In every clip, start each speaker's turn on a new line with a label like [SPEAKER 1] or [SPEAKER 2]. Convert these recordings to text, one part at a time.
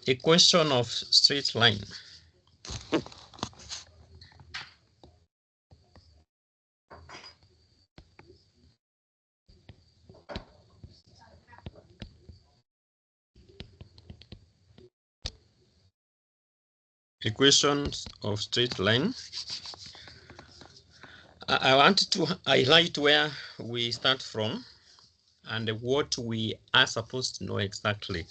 [SPEAKER 1] Equation of straight line. Equations of straight line. I want to highlight where we start from and what we are supposed to know exactly.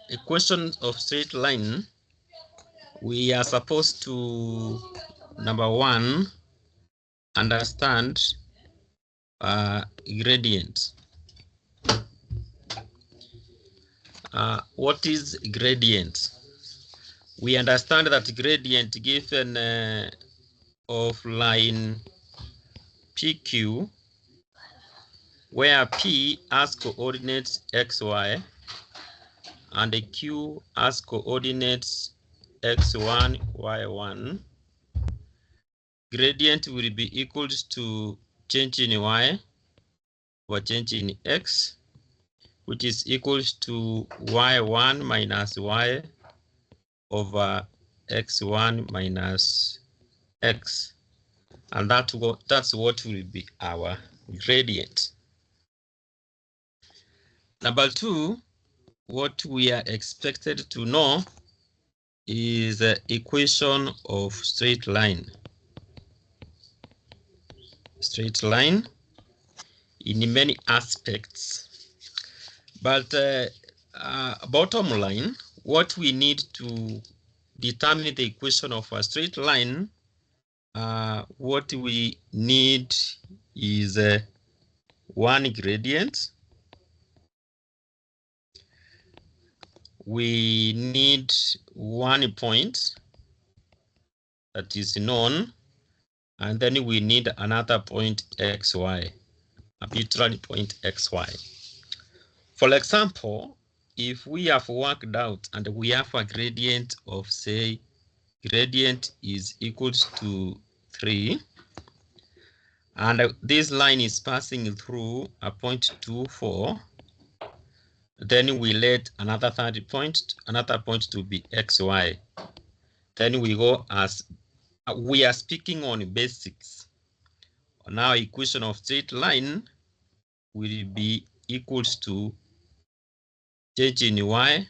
[SPEAKER 1] Equations of straight line, we are supposed to, number one, understand gradient. What is gradient? We understand that gradient given of line PQ, where P has coordinates xy and the Q has coordinates x1, y1. Gradient will be equal to change in y over change in x, which is equal to y1 minus y over x1 minus x. And that's what will be our gradient. Number two, what we are expected to know is the equation of straight line. Straight line in many aspects, but bottom line, what we need to determine the equation of a straight line, what we need is one gradient. We need 1 point that is known, and then we need another point xy, arbitrary point xy. For example, if we have worked out and we have a gradient of, say, gradient is equals to 3, and this line is passing through a point 2, 4, then we let another point to be xy. Then we go as we are speaking on basics. Now equation of straight line will be equals to change in y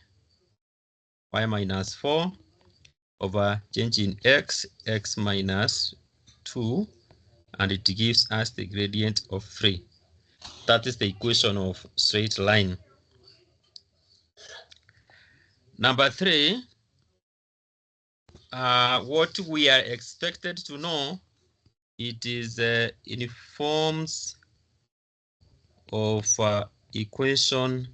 [SPEAKER 1] minus 4 over change in x minus 2, and it gives us the gradient of 3. That is the equation of straight line. Number 3, what we are expected to know, it is in forms of equation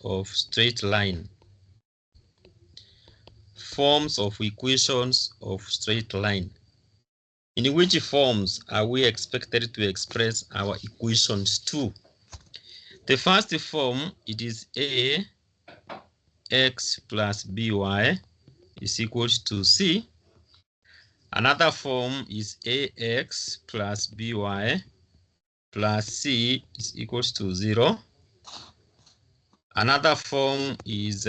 [SPEAKER 1] of straight line. Forms of equations of straight line. In which forms are we expected to express our equations to? The first form, it is ax plus by is equals to c. Another form is ax plus by plus c is equals to 0. Another form is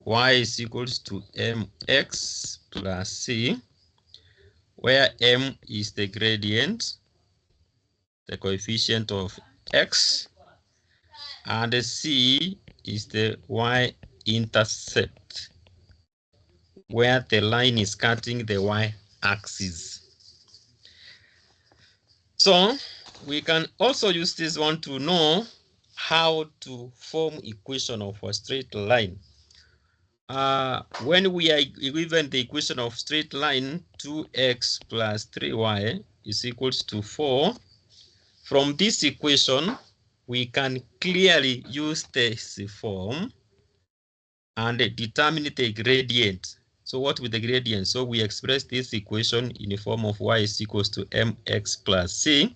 [SPEAKER 1] y is equals to mx plus c, where m is the gradient, the coefficient of x, and c is the y-intercept, where the line is cutting the y-axis. So we can also use this one to know how to form equation of a straight line. When we are given the equation of straight line, 2x plus 3y is equals to 4. From this equation, we can clearly use this form and determine the gradient. So what with the gradient? So we express this equation in the form of y is equals to mx plus c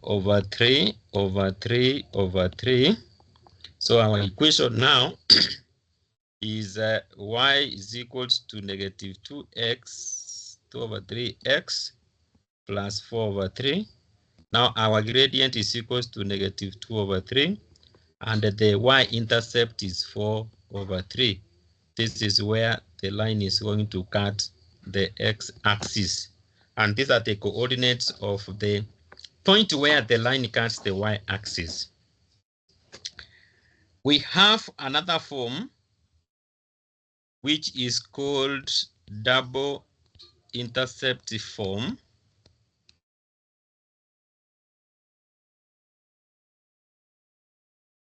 [SPEAKER 1] over 3 over 3 over 3. So our equation now is y is equals to negative 2x 2 over 3x plus 4 over 3 Now our gradient is equals to -2/3, and the y-intercept is 4/3. This is where the line is going to cut the x-axis, and these are the coordinates of the point where the line cuts the y-axis. We have another form which is called double intercept form.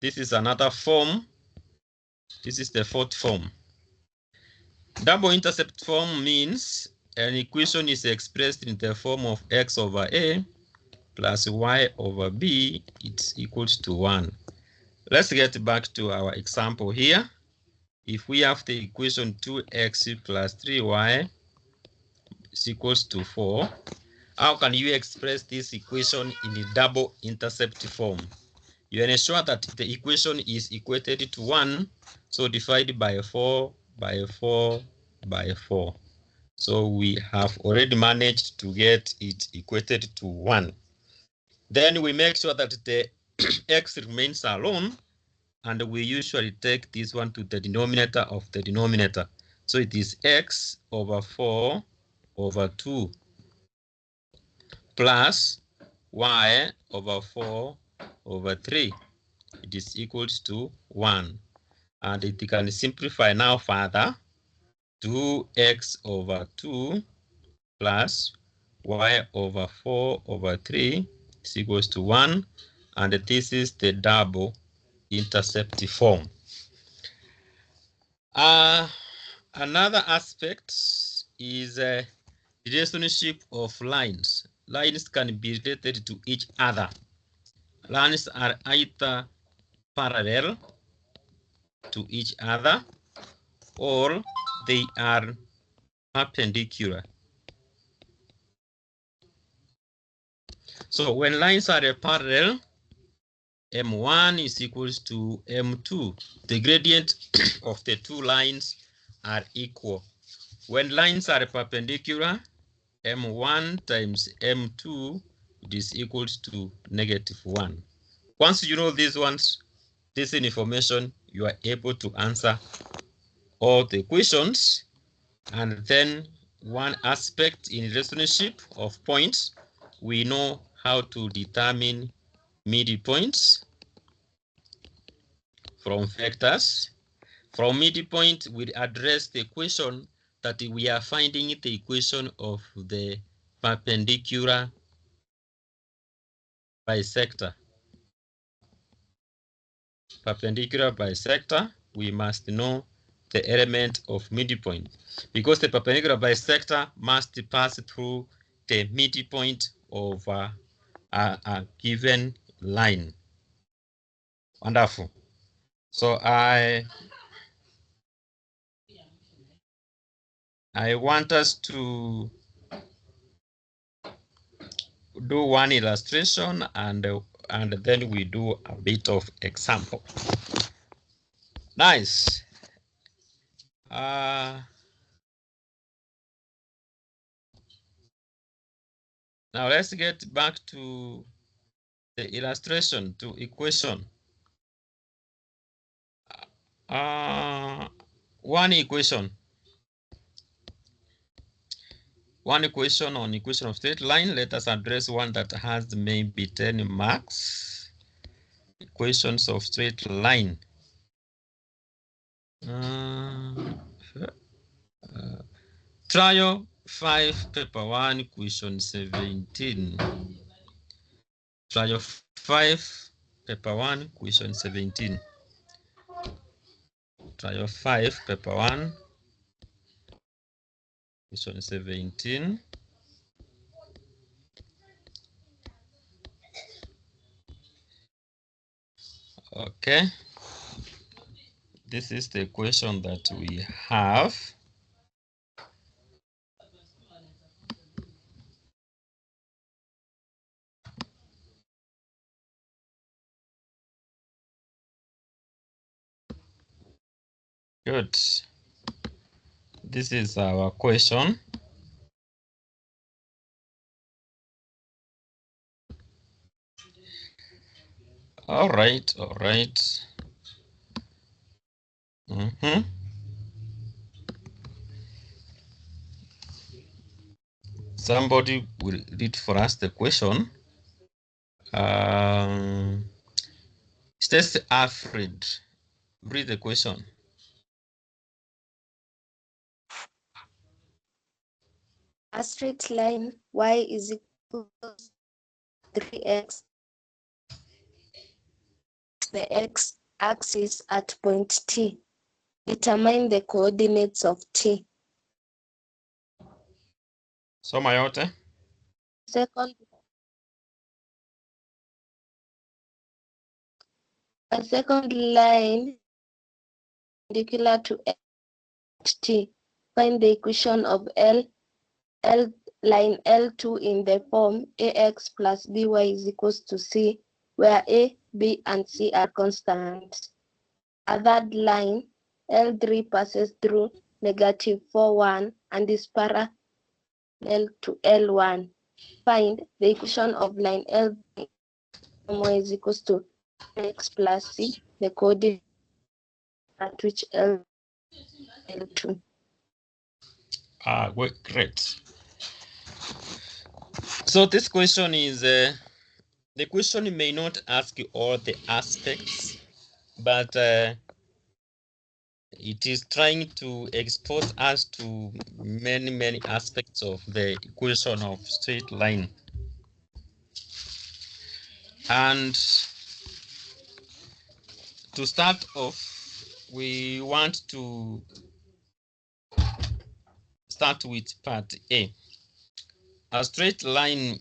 [SPEAKER 1] This is another form. This is the fourth form. Double intercept form means an equation is expressed in the form of x/a plus y/b. It's equals to 1. Let's get back to our example here. If we have the equation 2x plus 3y is equals to 4, how can you express this equation in the double intercept form? You ensure that the equation is equated to 1, so divide by 4 by 4 by 4. So we have already managed to get it equated to 1. Then we make sure that the x remains alone, and we usually take this one to the denominator of the denominator. So it is x/4/2 plus y/4/3. It is equals to 1. And it can simplify now further. 2x/2 plus y/4/3 is equals to 1. And this is the double intercept form. Another aspect is the relationship of lines. Lines can be related to each other. Lines are either parallel to each other or they are perpendicular. So when lines are parallel, M1 is equals to M2. The gradient of the two lines are equal. When lines are perpendicular, M1 times M2 is equals to -1. Once you know these ones, this information, you are able to answer all the questions. And then one aspect in relationship of points, we know how to determine midpoints from vectors. From midpoint, we address the question that we are finding the equation of the perpendicular bisector. Perpendicular bisector, we must know the element of midpoint, because the perpendicular bisector must pass through the midpoint of a given line. Wonderful. So I want us to do one illustration, and then we do a bit of example. Nice. Now let's get back to the illustration, to equation. One equation on equation of straight line. Let us address one that has maybe 10 marks. Equations of straight line. Trial 5, paper 1, question 17. Trial 5, paper 1, question 17. Trial 5, paper 1, question 17. Okay. This is the question that we have. Good. This is our question. All right. Somebody will read for us the question. Stacy Alfred, read the question.
[SPEAKER 2] A straight line y is equal to 3x, the x-axis at point T. Determine the coordinates of T.
[SPEAKER 1] Soma yote.
[SPEAKER 2] A second line perpendicular to T. Find the equation of line L2 in the form ax plus by is equals to c, where a, b, and c are constants. A third line L3 passes through -4, 1 and is parallel to L1. Find the equation of line L3 y is equals to x plus c, the coordinate at which L2.
[SPEAKER 1] Great. So this question is, the question may not ask you all the aspects, but it is trying to expose us to many aspects of the equation of straight line. And to start off, we want to start with part A. A straight line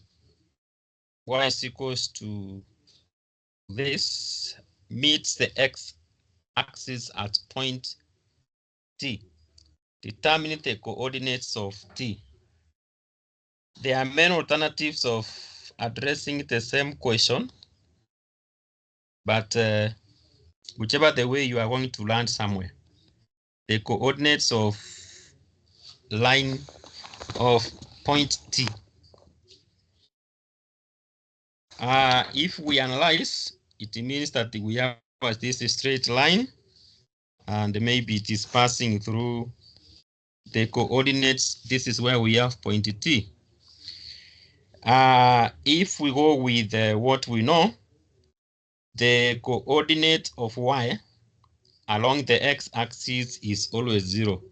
[SPEAKER 1] y is equals to this meets the x-axis at point T. Determine the coordinates of T. There are many alternatives of addressing the same question, but whichever the way you are going to land somewhere, the coordinates of line of point T. If we analyze, it means that we have this straight line, and maybe it is passing through the coordinates. This is where we have point T. If we go with what we know, the coordinate of y along the x-axis is always 0.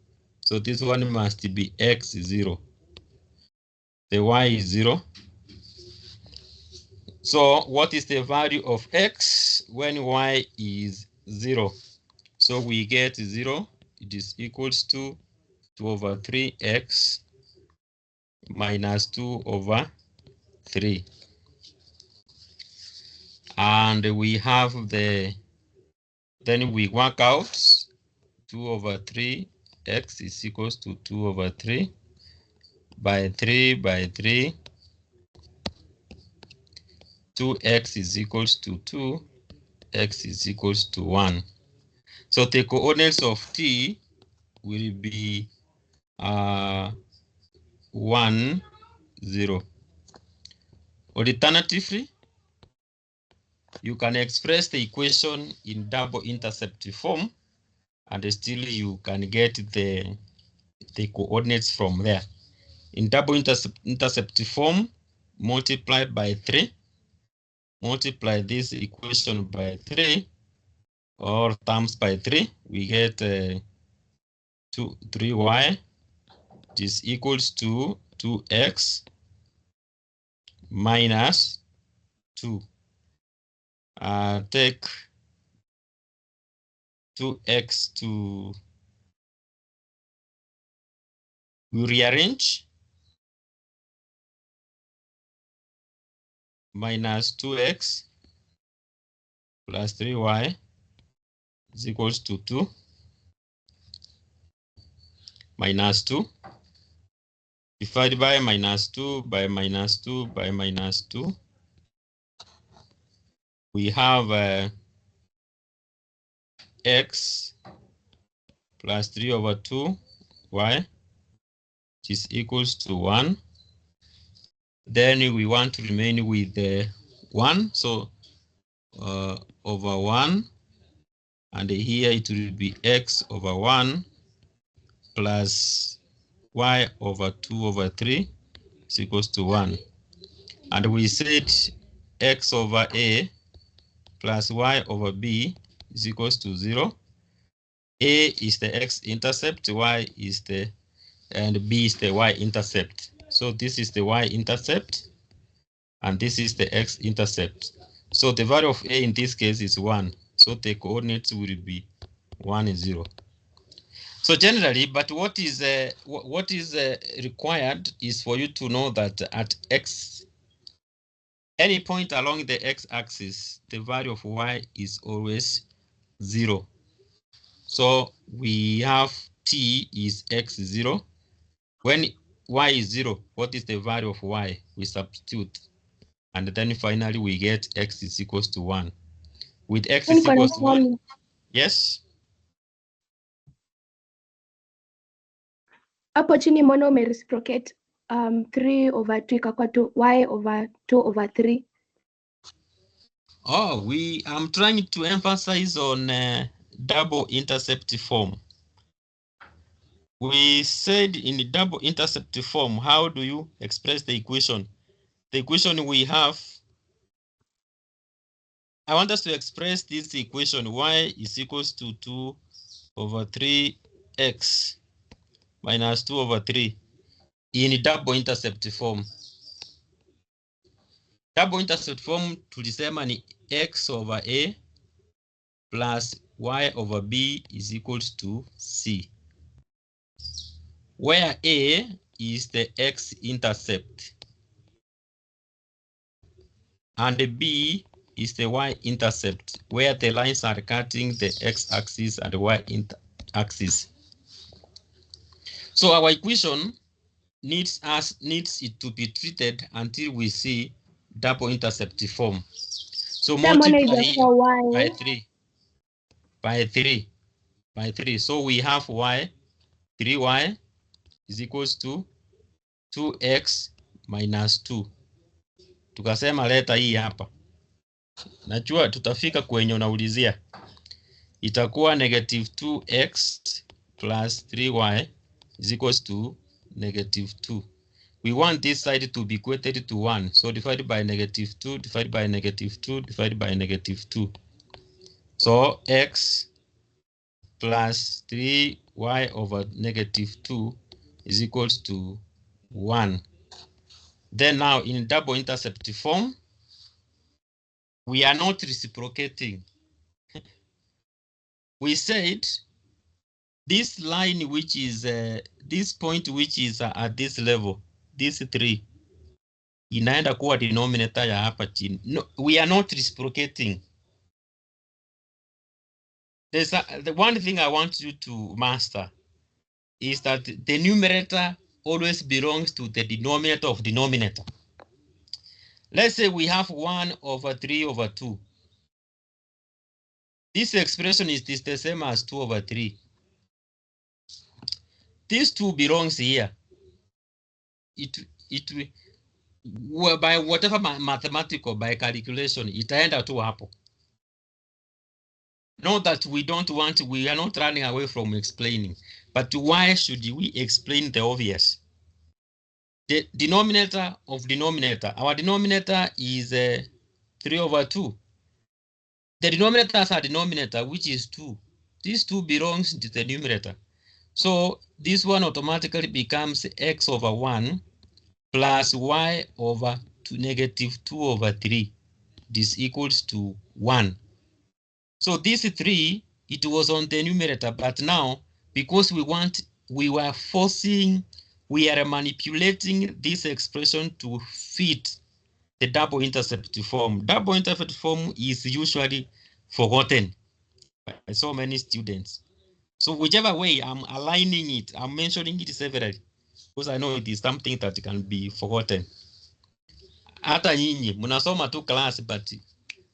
[SPEAKER 1] So this one must be x0. The y is 0. So what is the value of x when y is 0? So we get 0. It is equals to 2 over 3x minus 2 over 3. And we have then we work out 2 over 3 x is equals to 2 over 3 by 3 by 3. 2x is equals to 2, x is equals to 1. So the coordinates of t will be 1, 0. Alternatively, you can express the equation in double intercept form, and still you can get the coordinates from there. In double intercept form, multiplied by 3, multiply this equation by 3, or times by 3, we get 3y is equals to 2x minus 2. Take 2x to rearrange, minus 2x plus 3y is equals to 2 minus 2 divided by minus 2 by minus 2 by minus 2. We have x plus 3 over 2 y, which is equals to 1. Then we want to remain with the 1. So over 1, and here it will be x over 1 plus y over 2 over 3 is equals to 1. And we said x over a plus y over b is equals to 0. A is the x-intercept, y is the, and b is the y-intercept. So this is the y-intercept, and this is the x-intercept. So the value of a in this case is 1. So the coordinates will be 1 and 0. So generally, but what is required is for you to know that at x, any point along the x-axis, the value of y is always 0. So we have t is x0. When y is 0, what is the value of y? We substitute. And then finally we get x is equals to 1. With x is equals to 1. Yes?
[SPEAKER 3] Hapo chini mbona umereciprocate 3 over 2 ikakuwa y over 2 over 3?
[SPEAKER 1] Oh, I'm trying to emphasize on double intercept form. We said in the double intercept form, how do you express the equation? The equation we have, I want us to express this equation, y is equals to 2 over 3x minus 2 over 3 in double intercept form. Double intercept form tulisema ni x over a plus y over b is equals to c, where a is the x-intercept and b is the y-intercept, where the lines are cutting the x-axis and y-axis. So our equation needs it to be treated until we see double intercept form. So multiply by 3. So we have y, 3y is equals to 2x minus 2. Tukasema leta hii hapa. Najua tutafika kwenye unaulizia. Itakuwa negative 2x plus 3y is equals to negative 2. We want this side to be equated to 1. So divided by negative 2, divided by negative 2, divided by negative 2. So x plus 3y over negative 2 is equals to 1. Then now in double intercept form, we are not reciprocating. We said this line which is, this point which is at this level, this 3, inaenda kuwa denominator ya hapa chini. No, we are not reciprocating. The one thing I want you to master is that the numerator always belongs to the denominator of denominator. Let's say we have 1 over 3 over 2. This expression is the same as 2 over 3. This 2 belongs here. It by whatever mathematical, by calculation, itaenda tu hapo. Not that we don't want, we are not running away from explaining, but why should we explain the obvious? The denominator of denominator, our denominator is 3 over 2. The denominator has a denominator, which is 2. This 2 belongs to the numerator. So this one automatically becomes x over 1 plus y over negative 2 over 3. This equals to 1. So this 3, it was on the numerator, but now because we are manipulating this expression to fit the double intercept form. Double intercept form is usually forgotten by so many students. So whichever way I'm aligning it, I'm mentioning it severally because I know it is something that can be forgotten. Hata nyinyi mnasoma tu class, but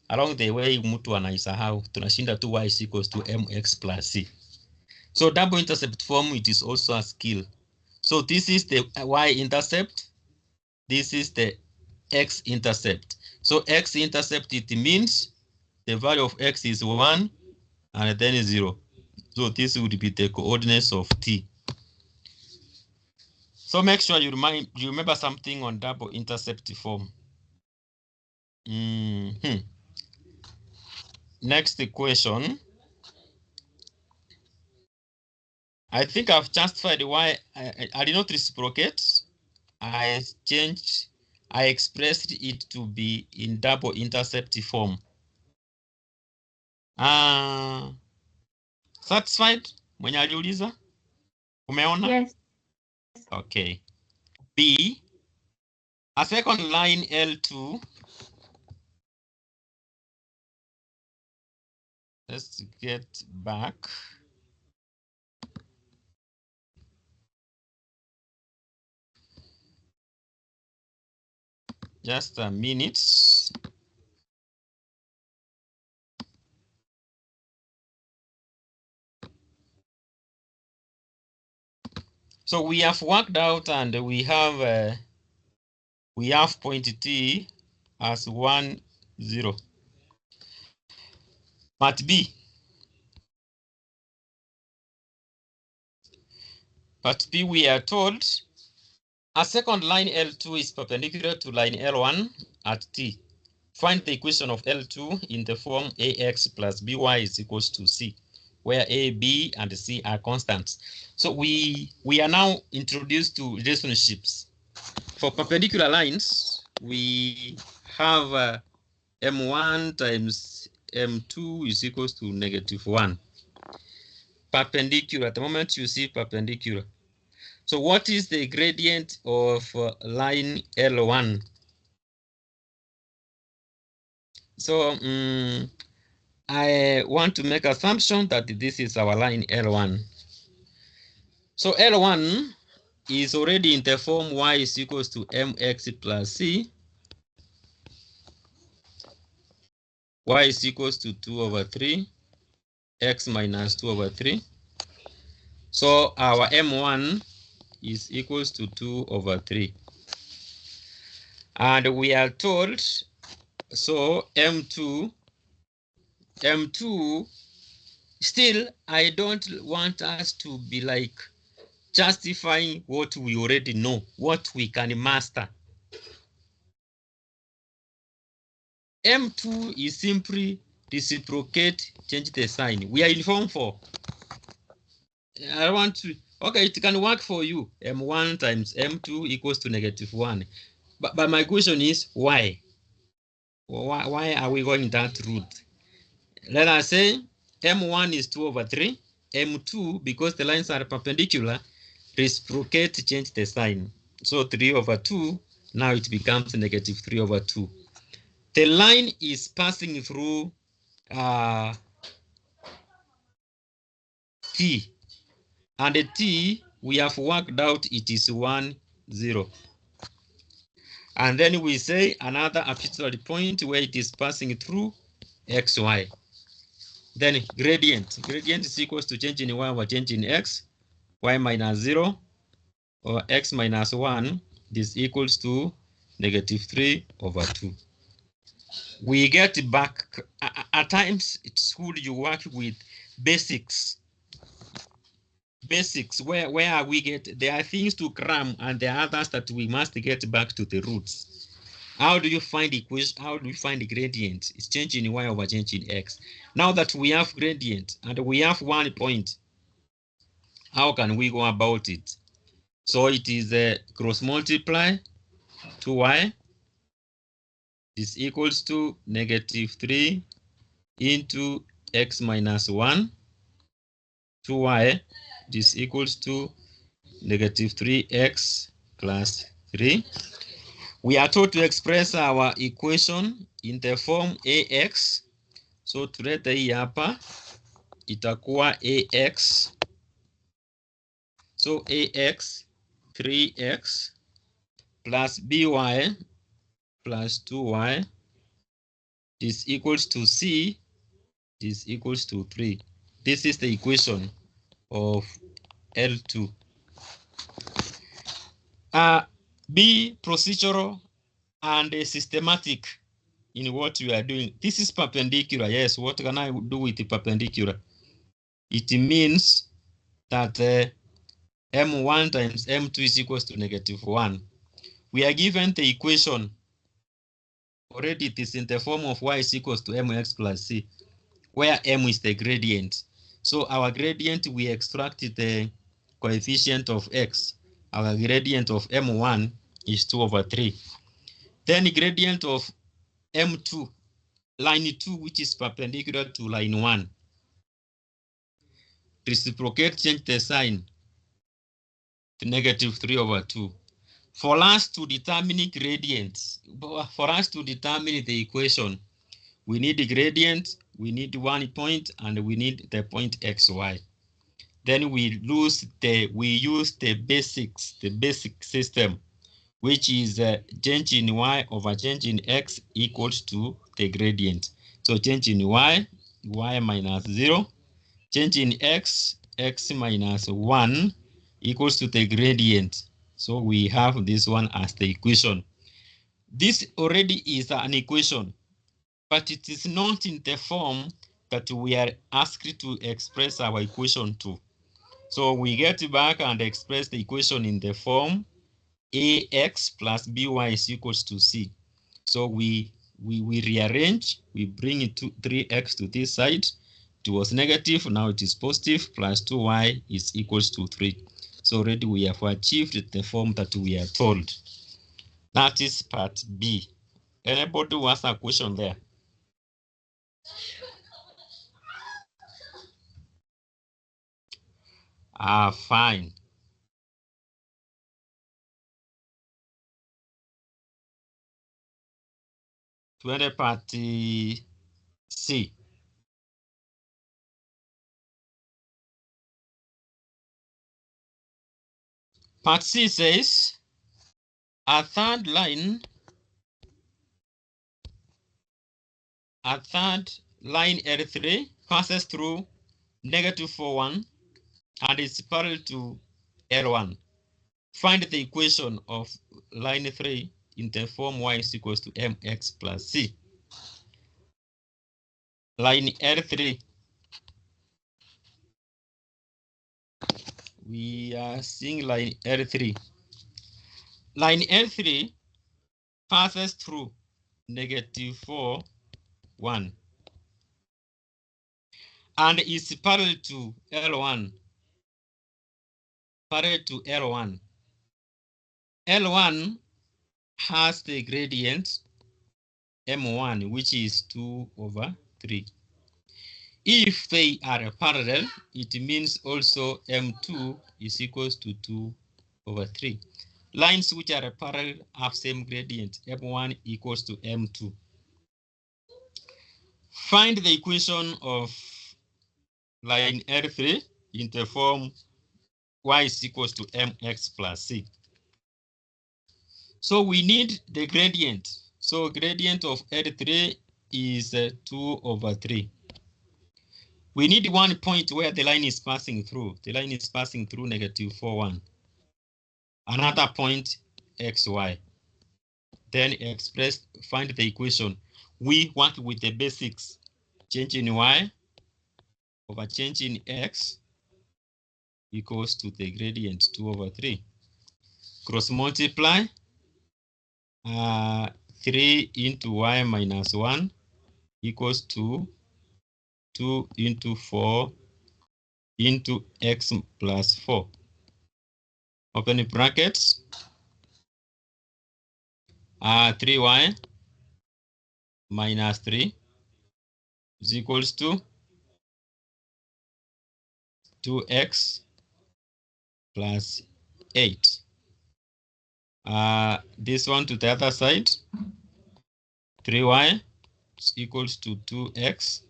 [SPEAKER 1] along the way mtu anaisahau. Tunashinda tu y is equals to mx plus c. So double intercept form, it is also a skill. So this is the y-intercept. This is the x-intercept. So x-intercept, it means the value of x is 1 and then 0. So this would be the coordinates of t. So make sure you remember something on double intercept form. Next question. I think I've justified why I did not reciprocate. I expressed it to be in double intercept form. Satisfied? Mwenye aliuliza? Umeona?
[SPEAKER 3] Yes.
[SPEAKER 1] Okay. B, a second line L2. Let's get back. Just a minute. So we have worked out and we have point T as 1, 0. Part B. Part B, we are told a second line L2 is perpendicular to line L1 at T. Find the equation of L2 in the form AX plus BY is equals to C, where A, B, and C are constants. So we are now introduced to relationships. For perpendicular lines, we have M1 times M2 is equals to -1. Perpendicular, at the moment you see perpendicular. So what is the gradient of line L1? So I want to make assumption that this is our line L1. So L1 is already in the form y is equals to mx plus c. Y is equals to 2/3, x minus 2/3. So our M1 is equals to 2/3. And we are told, so M2, still, I don't want us to be like justifying what we already know, what we can master. M2 is simply reciprocate, change the sign. We are in form 4. I want to, okay, it can work for you. M1 times M2 equals to -1. But my question is, why? Why are we going that route? Let us say M1 is 2/3. M2, because the lines are perpendicular, reciprocate, change the sign. So 3/2, now it becomes -3/2. The line is passing through T. And the T, we have worked out it is 1, 0. And then we say another arbitrary point where it is passing through xy. Then gradient. Gradient is equals to change in y over change in x. Y minus 0 or x minus 1 is equals to -3/2. We get back, at times it's good you work with basics. Basics, where we get, there are things to cram and there are others that we must get back to the roots. How do you find equation? How do you find the gradient? It's changing in y over change in x. Now that we have gradient and we have 1 point, how can we go about it? So it is a cross multiply 2y is equals to -3 into x minus 1. 2y is equals to -3x plus 3. We are told to express our equation in the form ax. So tulete hii hapa itakuwa ax. So ax 3x plus by plus 2y is equals to c is equals to 3. This is the equation of L2. B, procedural and systematic. in what we are doing. This is perpendicular. Yes, what can I do with the perpendicular? It means that m1 times m2 is equals to -1. We are given the equation. Already it is in the form of y is equals to mx plus c, where m is the gradient. So our gradient, we extract the coefficient of x. Our gradient of m1 is 2/3. Then the gradient of m2, line 2, which is perpendicular to line 1. Reciprocate, change the sign to -3/2. For us to determine gradients, for us to determine the equation, we need the gradient, we need 1 point, and we need the point xy. Then we use the basic system, which is change in y over change in x equals to the gradient. So change in y minus 0, change in x minus 1 equals to the gradient. So we have this one as the equation. This already is an equation, but it is not in the form that we are asked to express our equation to. So we get back and express the equation in the form ax plus by is equals to c. So we rearrange, we bring it to 3x to this side. It was negative, now it is positive, plus 2y is equals to 3. So already we have achieved the form that we are told. That is part B. Anybody who has a question there? Fine. To the part C. Part C says a third line L3 passes through -4, 1 and is parallel to L1. Find the equation of line 3 in the form y is equals to mx plus c. Line L3. We are seeing line L3. Line L3 passes through -4, 1 and is parallel to L1. Parallel to L1. L1 has the gradient m1, which is 2/3. If they are parallel, it means also m2 is equals to 2/3. Lines which are parallel have same gradient, m1 equals to m2. Find the equation of line L3 in the form y is equals to mx plus c. So we need the gradient. So gradient of L3 is 2/3. We need 1 point where the line is passing through. The line is passing through -4, 1. Another point xy. Then find the equation. We work with the basics. Change in y over change in x equals to the gradient 2/3. Cross multiply 3 into y minus 1 equals to 2 into 4 into x plus 4. Open brackets. 3y minus 3 is equals to 2x plus 8. This one to the other side. 3y is equals to 2x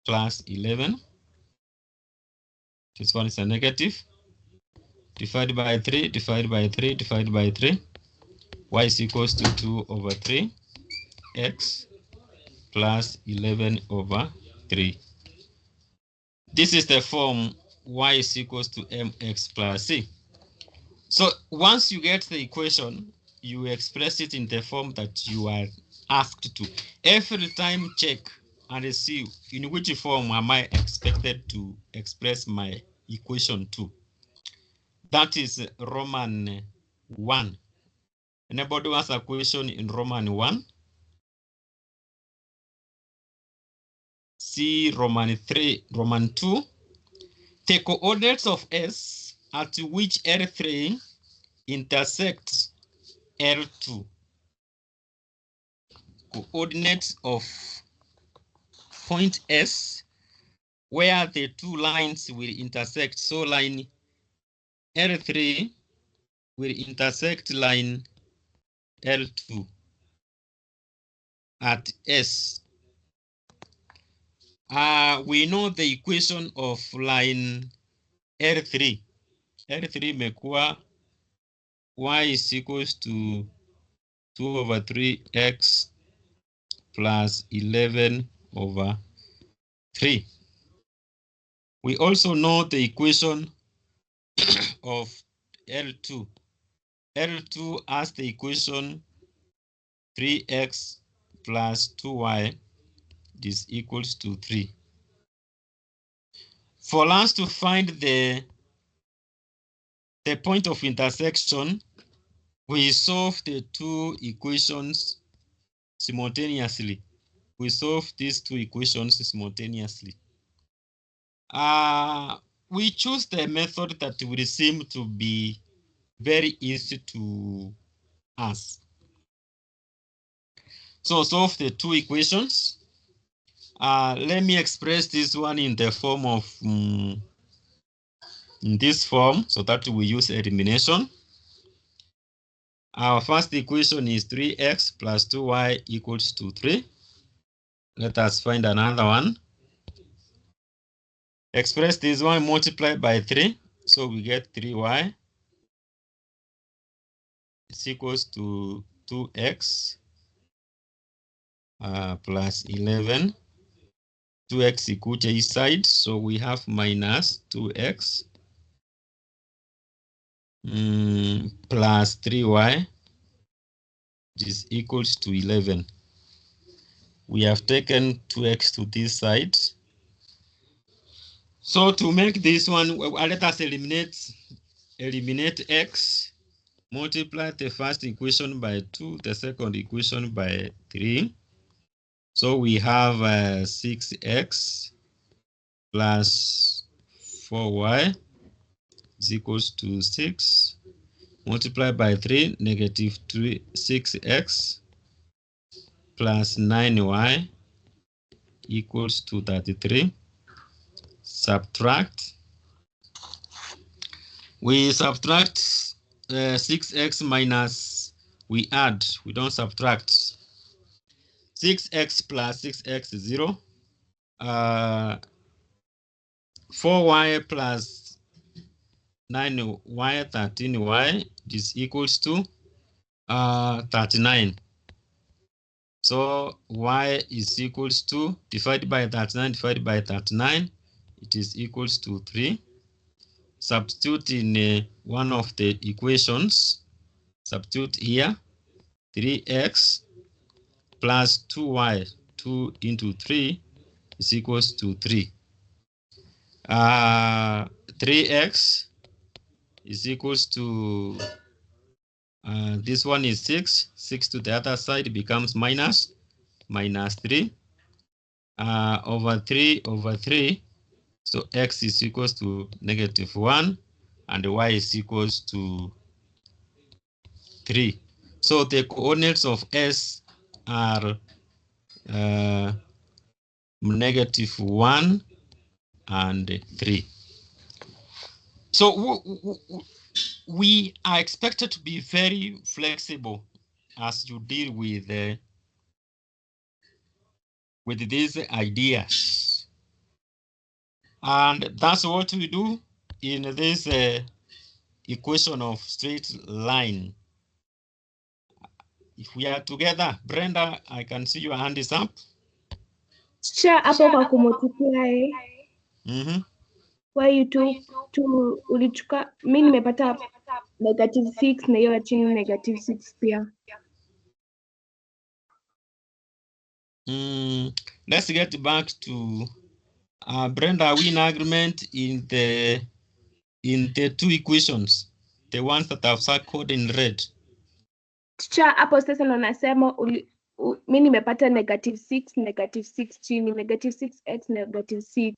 [SPEAKER 1] plus 11. This one is a negative. Divided by 3, divided by 3, divided by 3. Y is equals to 2/3. X plus 11/3. This is the form y is equals to mx plus c. So once you get the equation, you express it in the form that you are asked to. Every time check and see in which form am I expected to express my equation 2. That is Roman 1. Anybody has a question in Roman 1? See Roman 3, Roman 2. The coordinates of S at which L3 intersects L2. Coordinates of point S where the two lines will intersect. So line L3 will intersect line L2 at S. We know the equation of line L3. L3 imekuwa y is equals to 2 over 3x plus 11 over 3. We also know the equation of L2. L2 has the equation 3x plus 2y is equals to 3. For us to find the point of intersection, we solve the two equations simultaneously. We solve these two equations simultaneously. We choose the method that will seem to be very easy to us. So solve the two equations. Let me express this one in the form of in this form so that we use elimination. Our first equation is 3x plus 2y equals to 3. Let us find another one. Express this one multiplied by 3. So we get 3y is equals to 2x plus 11. 2x equal to each side. So we have minus 2x plus 3y is equals to 11. We have taken 2x to this side. So to make this one, let us eliminate x, multiply the first equation by 2, the second equation by 3. So we have 6x plus 4y is equals to 6. Multiply by 3, negative 6x plus 9y equals to 33. Subtract. We subtract 6x minus, we add, we don't subtract. 6x plus 6x is 0. 4y plus 9y, 13y is equals to 39. So y is equals to, divided by 39, divided by 39, it is equals to 3. Substitute in one of the equations, substitute here, 3x plus 2y, 2 into 3 is equals to 3. 3x is equals to, this one is 6. 6 to the other side becomes minus 3 over 3 over 3. So x is equals to negative 1 and y is equals to 3. So the coordinates of S are negative 1 and 3. So we are expected to be very flexible as you deal with these ideas. And that's what we do in this equation of straight line. If we are together, Brenda, I can see your hand is up.
[SPEAKER 3] Sure, hapo kwa kumultiply where you took ulichukua, mi nimepata negative 6 na hiyo ya chini negative 6 pia.
[SPEAKER 1] Let's get back to Brenda. Are we in agreement in the two equations, the ones that I've circled in red?
[SPEAKER 3] Teacher, hapo sasa ndo nasema mi nimepata -6 chini, -6x -6.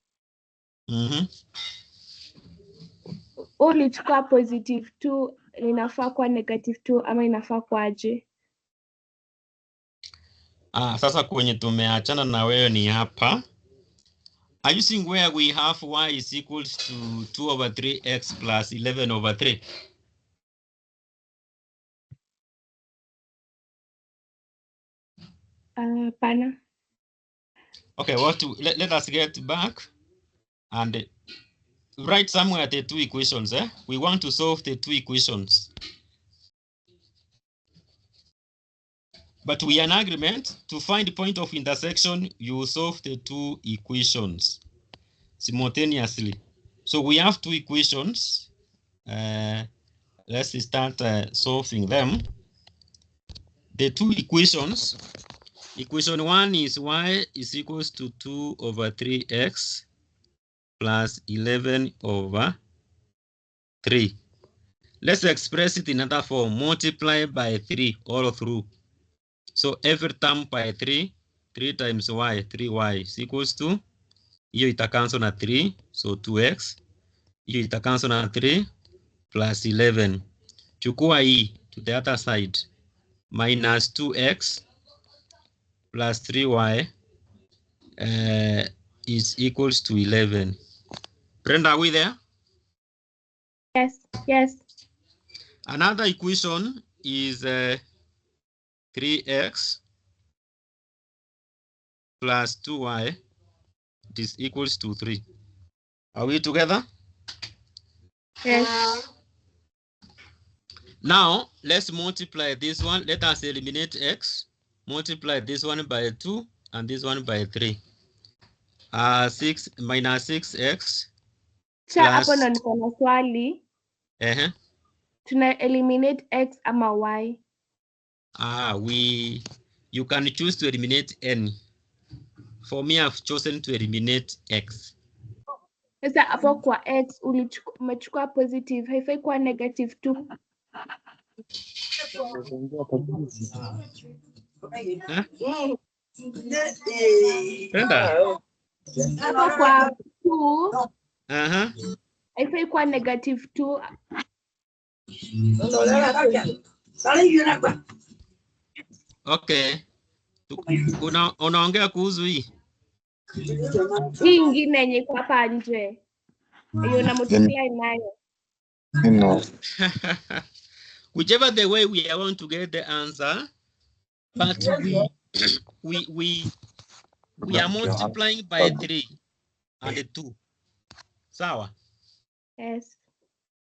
[SPEAKER 3] Ulichukua +2 inafaa kuwa -2 ama inafaa kuwaje?
[SPEAKER 1] Sasa kwenye tumeachana na wewe ni hapa. Are you seeing where we have y is equals to 2/3x plus 11/3?
[SPEAKER 3] Pana.
[SPEAKER 1] Okay, let us get back and write somewhere the two equations. We want to solve the two equations. But we are in agreement to find the point of intersection, you solve the two equations simultaneously. So we have two equations. Let's start solving them. The two equations, equation 1 is y is equals to 2/3x plus 11/3. Let's express it in another form, multiply by 3 all through. So every term by 3, 3 times y, 3y is equals to, hiyo itacancel na 3, so 2x. Hiyo itacancel na 3 plus 11. Chukua hii to the other side, minus 2x plus 3y is equals to 11. Brenda, are we there?
[SPEAKER 3] Yes.
[SPEAKER 1] Another equation is 3x plus 2y is equals to 3. Are we together?
[SPEAKER 3] Yes.
[SPEAKER 1] Now, let's multiply this one. Let us eliminate x. Multiply this one by 2 and this one by 3. 6 minus 6x.
[SPEAKER 3] Hapo ndo niko na swali. Tuna eliminate x ama y?
[SPEAKER 1] You can choose to eliminate any. For me, I've chosen to eliminate x.
[SPEAKER 3] Sasa hapo kwa x umechukua positive, haifai kuwa -2.
[SPEAKER 1] Brenda?
[SPEAKER 3] Hapo kwa 2 haifai kuwa -2.
[SPEAKER 1] Okay. Unaongea kuhusu hii?
[SPEAKER 3] Hii ingine yenye iko hapa nje. Hiyo na multiply nayo.
[SPEAKER 1] Whichever the way we are going to get the answer, but we are multiplying by 3 and 2. Sawa?
[SPEAKER 3] Yes.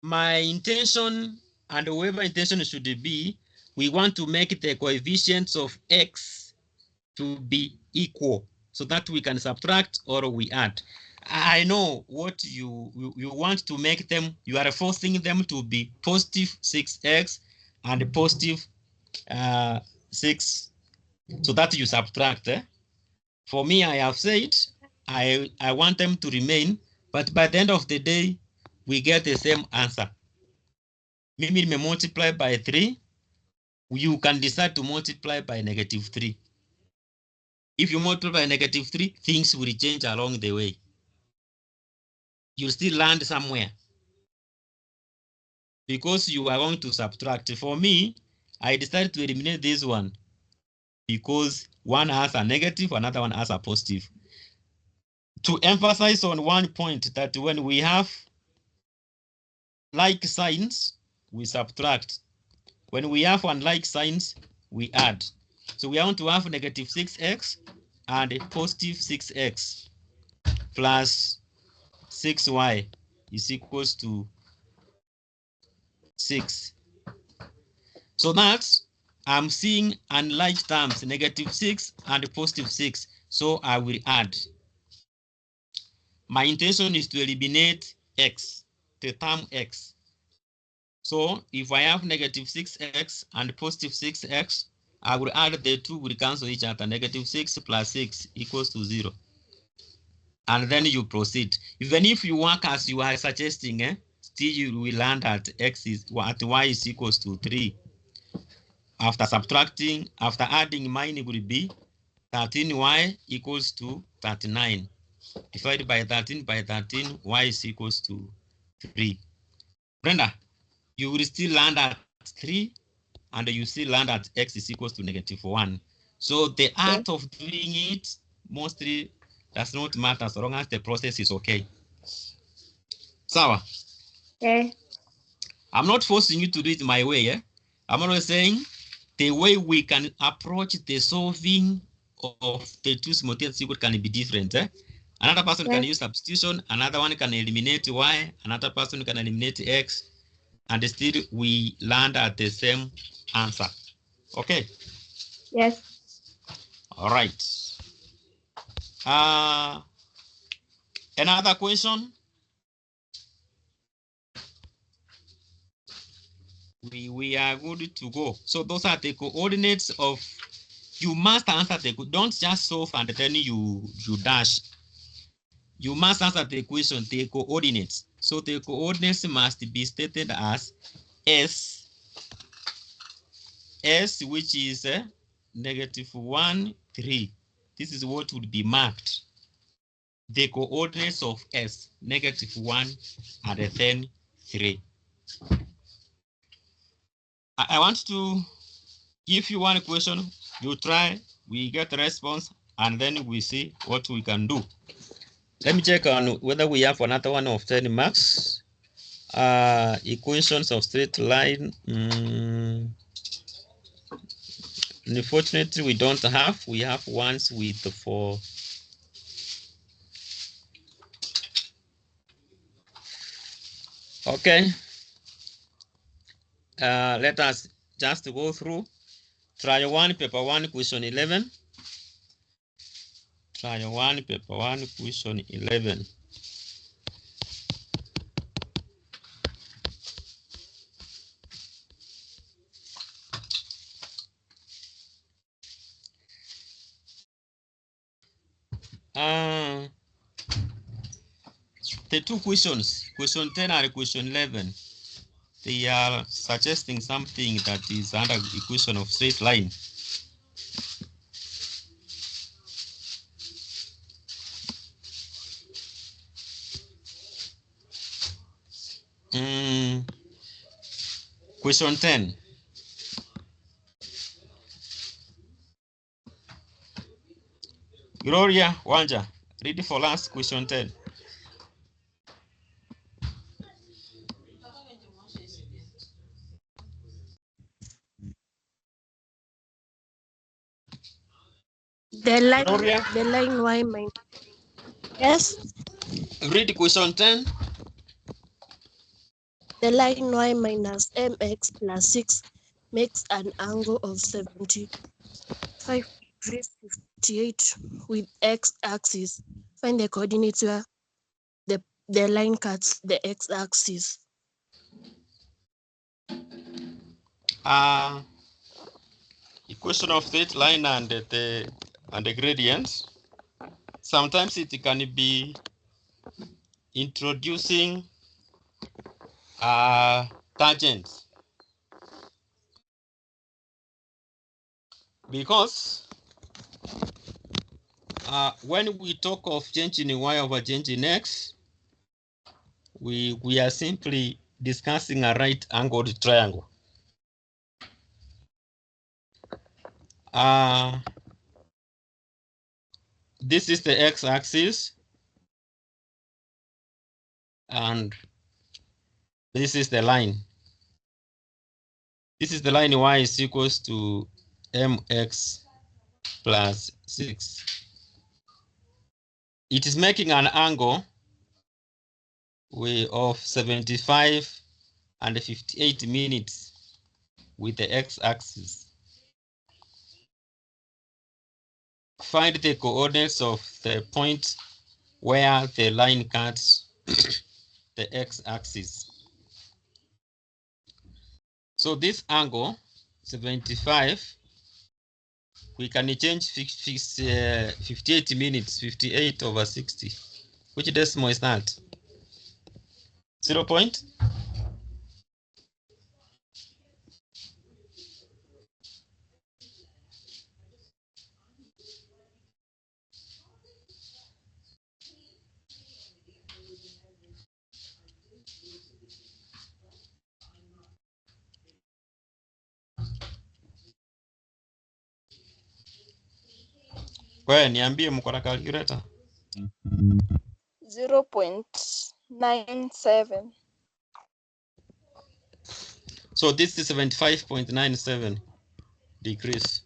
[SPEAKER 1] My intention and whatever intention should be, we want to make the coefficients of x to be equal so that we can subtract or we add. I know what you want to make them. You are forcing them to be positive 6x and positive 6 so that you subtract. For me, I have said I want them to remain, but by the end of the day, we get the same answer. Maybe we multiply by 3. You can decide to multiply by -3. If you multiply by -3, things will change along the way. You'll still land somewhere because you are going to subtract. For me, I decided to eliminate this one because one has a negative, another one has a positive. To emphasize on one point, that when we have like signs, we subtract. When we have unlike signs, we add. So we want to have -6x and positive 6x plus 6y is equals to 6. So that's, I'm seeing unlike terms, -6 and positive 6. So I will add. My intention is to eliminate x, the term x. So if I have -6x and positive 6x, I will add the 2 will cancel each other. Negative 6 plus 6 equals to 0. And then you proceed. Even if you work as you are suggesting, still you will land at at y is equals to 3. After subtracting, after adding, mine will be 13y equals to 39. Divided by 13 by 13, y is equals to 3. Brenda, you will still land at 3, and you still land at x is equals to -1. So the art of doing it mostly does not matter so long as the process is okay. Sawa?
[SPEAKER 3] Okay.
[SPEAKER 1] I'm not forcing you to do it my way. I'm always saying the way we can approach the solving of the two simultaneous sequence can be different. Another person can use substitution, another one can eliminate y, another person can eliminate x, and still we land at the same answer. Okay?
[SPEAKER 3] Yes.
[SPEAKER 1] All right. Another question? We are good to go. So those are the coordinates of, you must answer the, don't just solve and then you dash. You must answer the question, the coordinates. So the coordinates must be stated as s, which is -1, 3. This is what would be marked. The coordinates of s, -1 and then 3. I want to give you one question. You try, we get a response, and then we see what we can do. Let me check on whether we have another one of 10 marks. Equations of straight line. Unfortunately, we don't have. We have ones with 4. Okay. Let us just go through. Try 1, paper 1, question 11. Try 1, paper 1, question 11. The two questions, question 10 and question 11, they are suggesting something that is under equation of straight line. Question 10. Gloria Wanja, read for us question 10.
[SPEAKER 4] The line y minus. Yes.
[SPEAKER 1] Read question 10.
[SPEAKER 4] The line y minus mx plus 6 makes an angle of 75 degrees 58 with x-axis. Find the coordinates where the line cuts the x-axis.
[SPEAKER 1] Equation of straight line and the gradients. Sometimes it can be introducing tangents, because when we talk of change in y over change in x, we are simply discussing a right angled triangle. This is the x-axis, and this is the line. This is the line y is equals to mx plus 6. It is making an angle of 75 and 58 minutes with the x-axis. Find the coordinates of the point where the line cuts the x-axis. So this angle, 75, we can change 58 minutes, 58 over 60. Which decimal is that? 0 point? Kwa niambie mko na calculator.
[SPEAKER 4] 0.97.
[SPEAKER 1] So this is 75.97 degrees.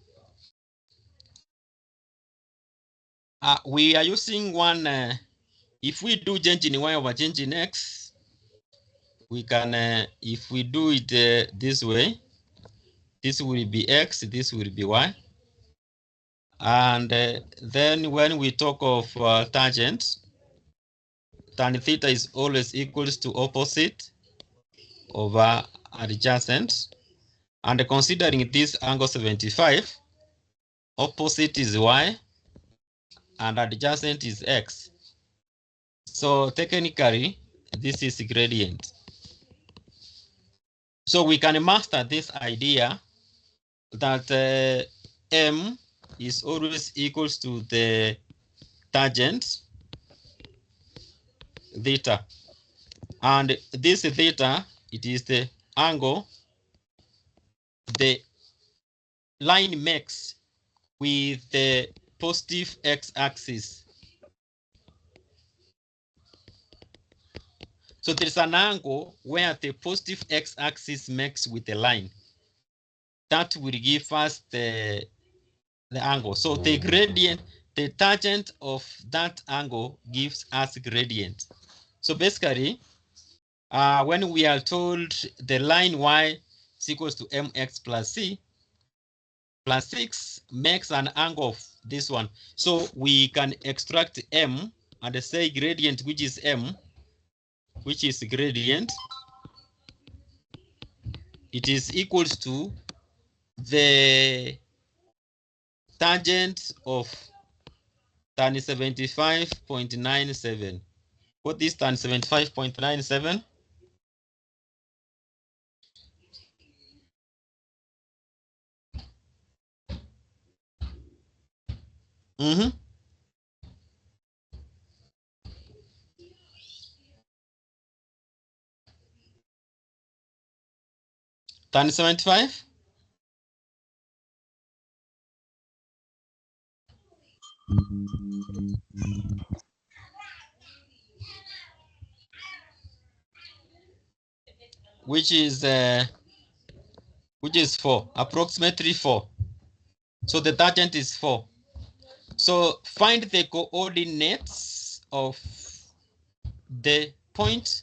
[SPEAKER 1] We are using one, if we do change in y over change in x, we can, if we do it this way, this will be x, this will be y. And then when we talk of tangent, tan theta is always equals to opposite over adjacent. And considering this angle 75, opposite is y and adjacent is x. So technically, this is gradient. So we can master this idea that m is always equals to the tangent theta. And this theta, it is the angle the line makes with the positive x-axis. So there's an angle where the positive x-axis makes with the line. That will give us the angle. So the gradient, the tangent of that angle gives us gradient. So basically, when we are told the line y is equals to mx plus c plus 6 makes an angle of this one. So we can extract m and say gradient, which is m, which is gradient. It is equals to the tangent of tan 75.97. What is tan 75.97? Tan 75? Which is 4, approximately 4. So the tangent is 4. So find the coordinates of the point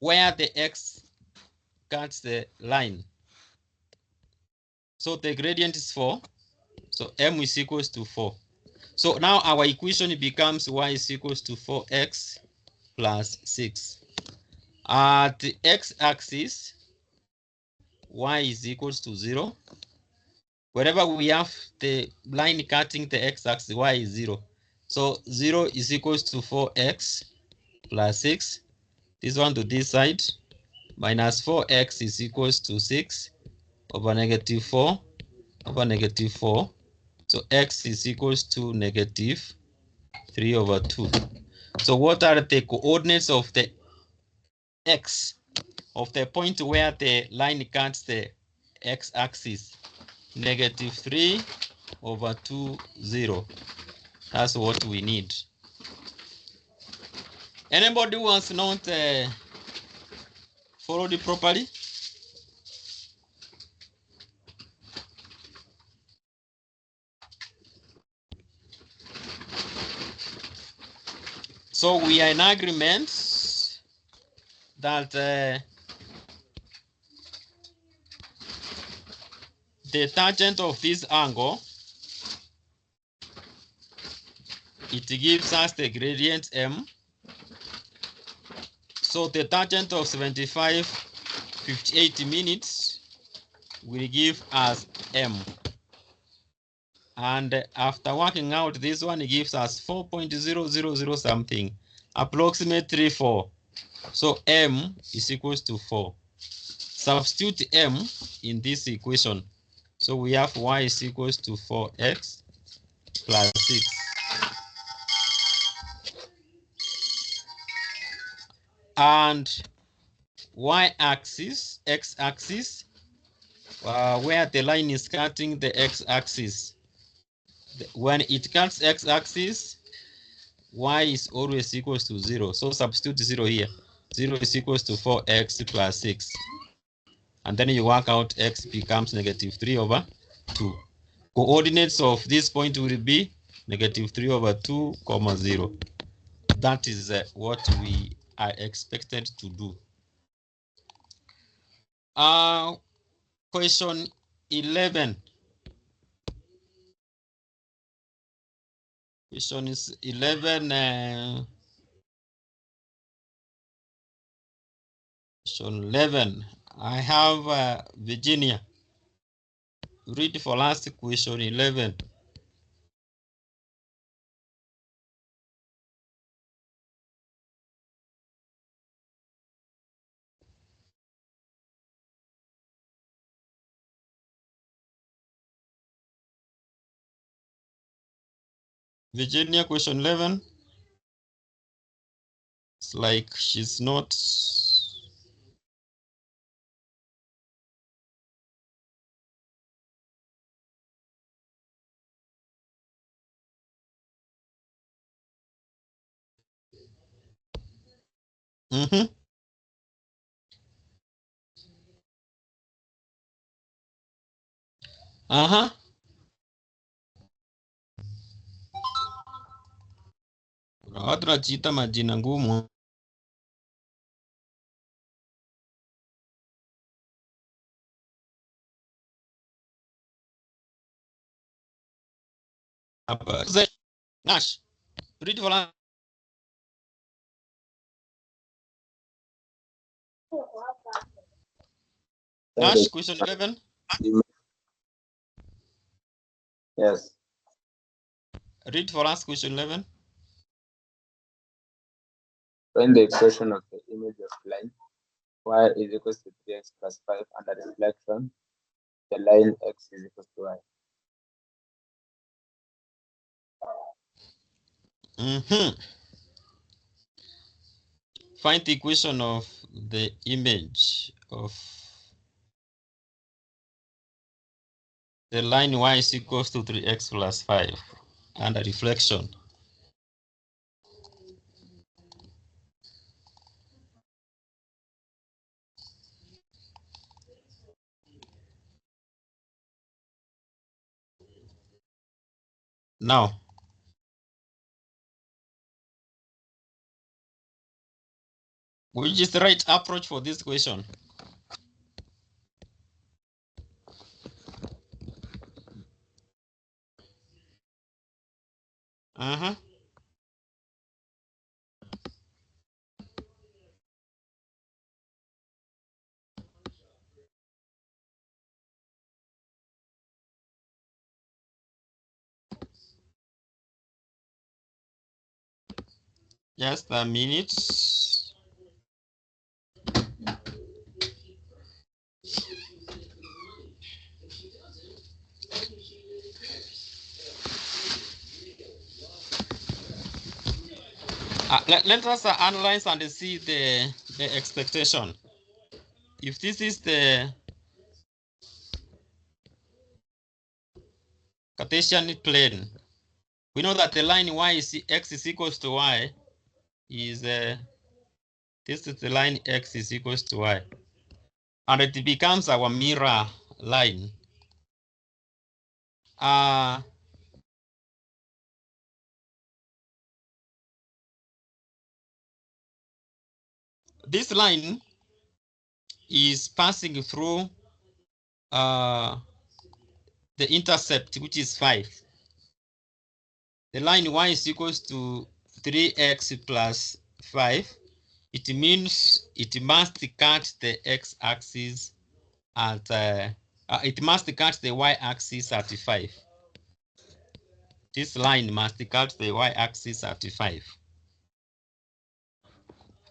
[SPEAKER 1] where the x cuts the line. So the gradient is 4. So m is equals to 4. So now our equation becomes y is equals to 4x plus 6. At the x-axis, y is equals to 0. Wherever we have the line cutting the x-axis, y is 0. So 0 is equals to 4x plus 6. This one to this side, minus 4x is equals to 6 over negative 4 over negative 4. So x is equals to negative 3 over 2. So what are the coordinates of the x, of the point where the line cuts the x-axis? Negative 3 over 2, 0. That's what we need. Anybody who has not followed it properly? So we are in agreement that the tangent of this angle, it gives us the gradient m. So the tangent of 58 minutes will give us m. And after working out, this one gives us 4.000 something, approximately 4. So m is equals to 4. Substitute m in this equation. So we have y is equals to 4x plus 6. And y-axis, x-axis, where the line is cutting the x-axis. When it cuts x-axis, y is always equals to 0. So substitute 0 here. 0 is equals to 4x plus 6. And then you work out x becomes negative 3 over 2. Coordinates of this point will be negative 3 over 2, 0. That is what we are expected to do. Question 11. Question is 11. Question 11. I have Virginia. Read for last question 11. Virginia, question 11. It's like she's not. Watu najiita majina ngumu. Nash, read for last. Nash, question 11.
[SPEAKER 5] Yes.
[SPEAKER 1] Read for us question 11.
[SPEAKER 5] Find the expression of the image of line y is equals to 3x plus 5 under reflection. The line x is equals to y.
[SPEAKER 1] Find the equation of the image of the line y is equals to 3x plus 5 under reflection. Now, which is the right approach for this question? Just a minute. Let us analyze and see the expectation. If this is the Cartesian plane, we know that the line y is x is equals to y is this is the line x is equals to y, and it becomes our mirror line. This line is passing through the intercept, which is 5. The line y is equals to 3x plus 5. It means it must cut the x-axis at it must cut the y-axis at 5. This line must cut the y-axis at 5.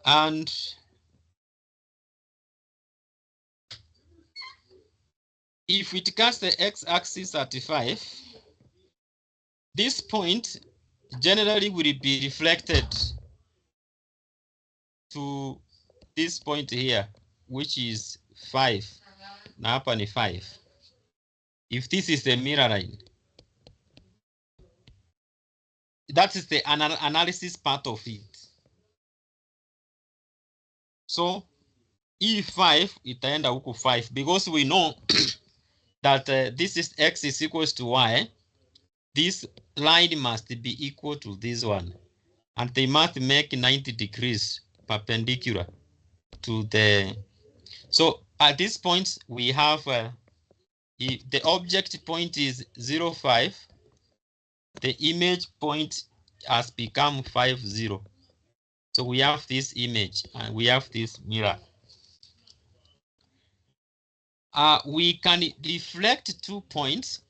[SPEAKER 1] And if it cuts the x-axis at 5, this point generally will be reflected to this point here, which is 5. Now up on 5. If this is the mirror line, that is the analysis part of it. So E5 itaenda huku 5 because we know that this is x is equals to y. This line must be equal to this one, and they must make 90 degrees perpendicular to the. So at this point we have if the object point is 0, 5, the image point has become 5, 0. So we have this image and we have this mirror. We can reflect 2 points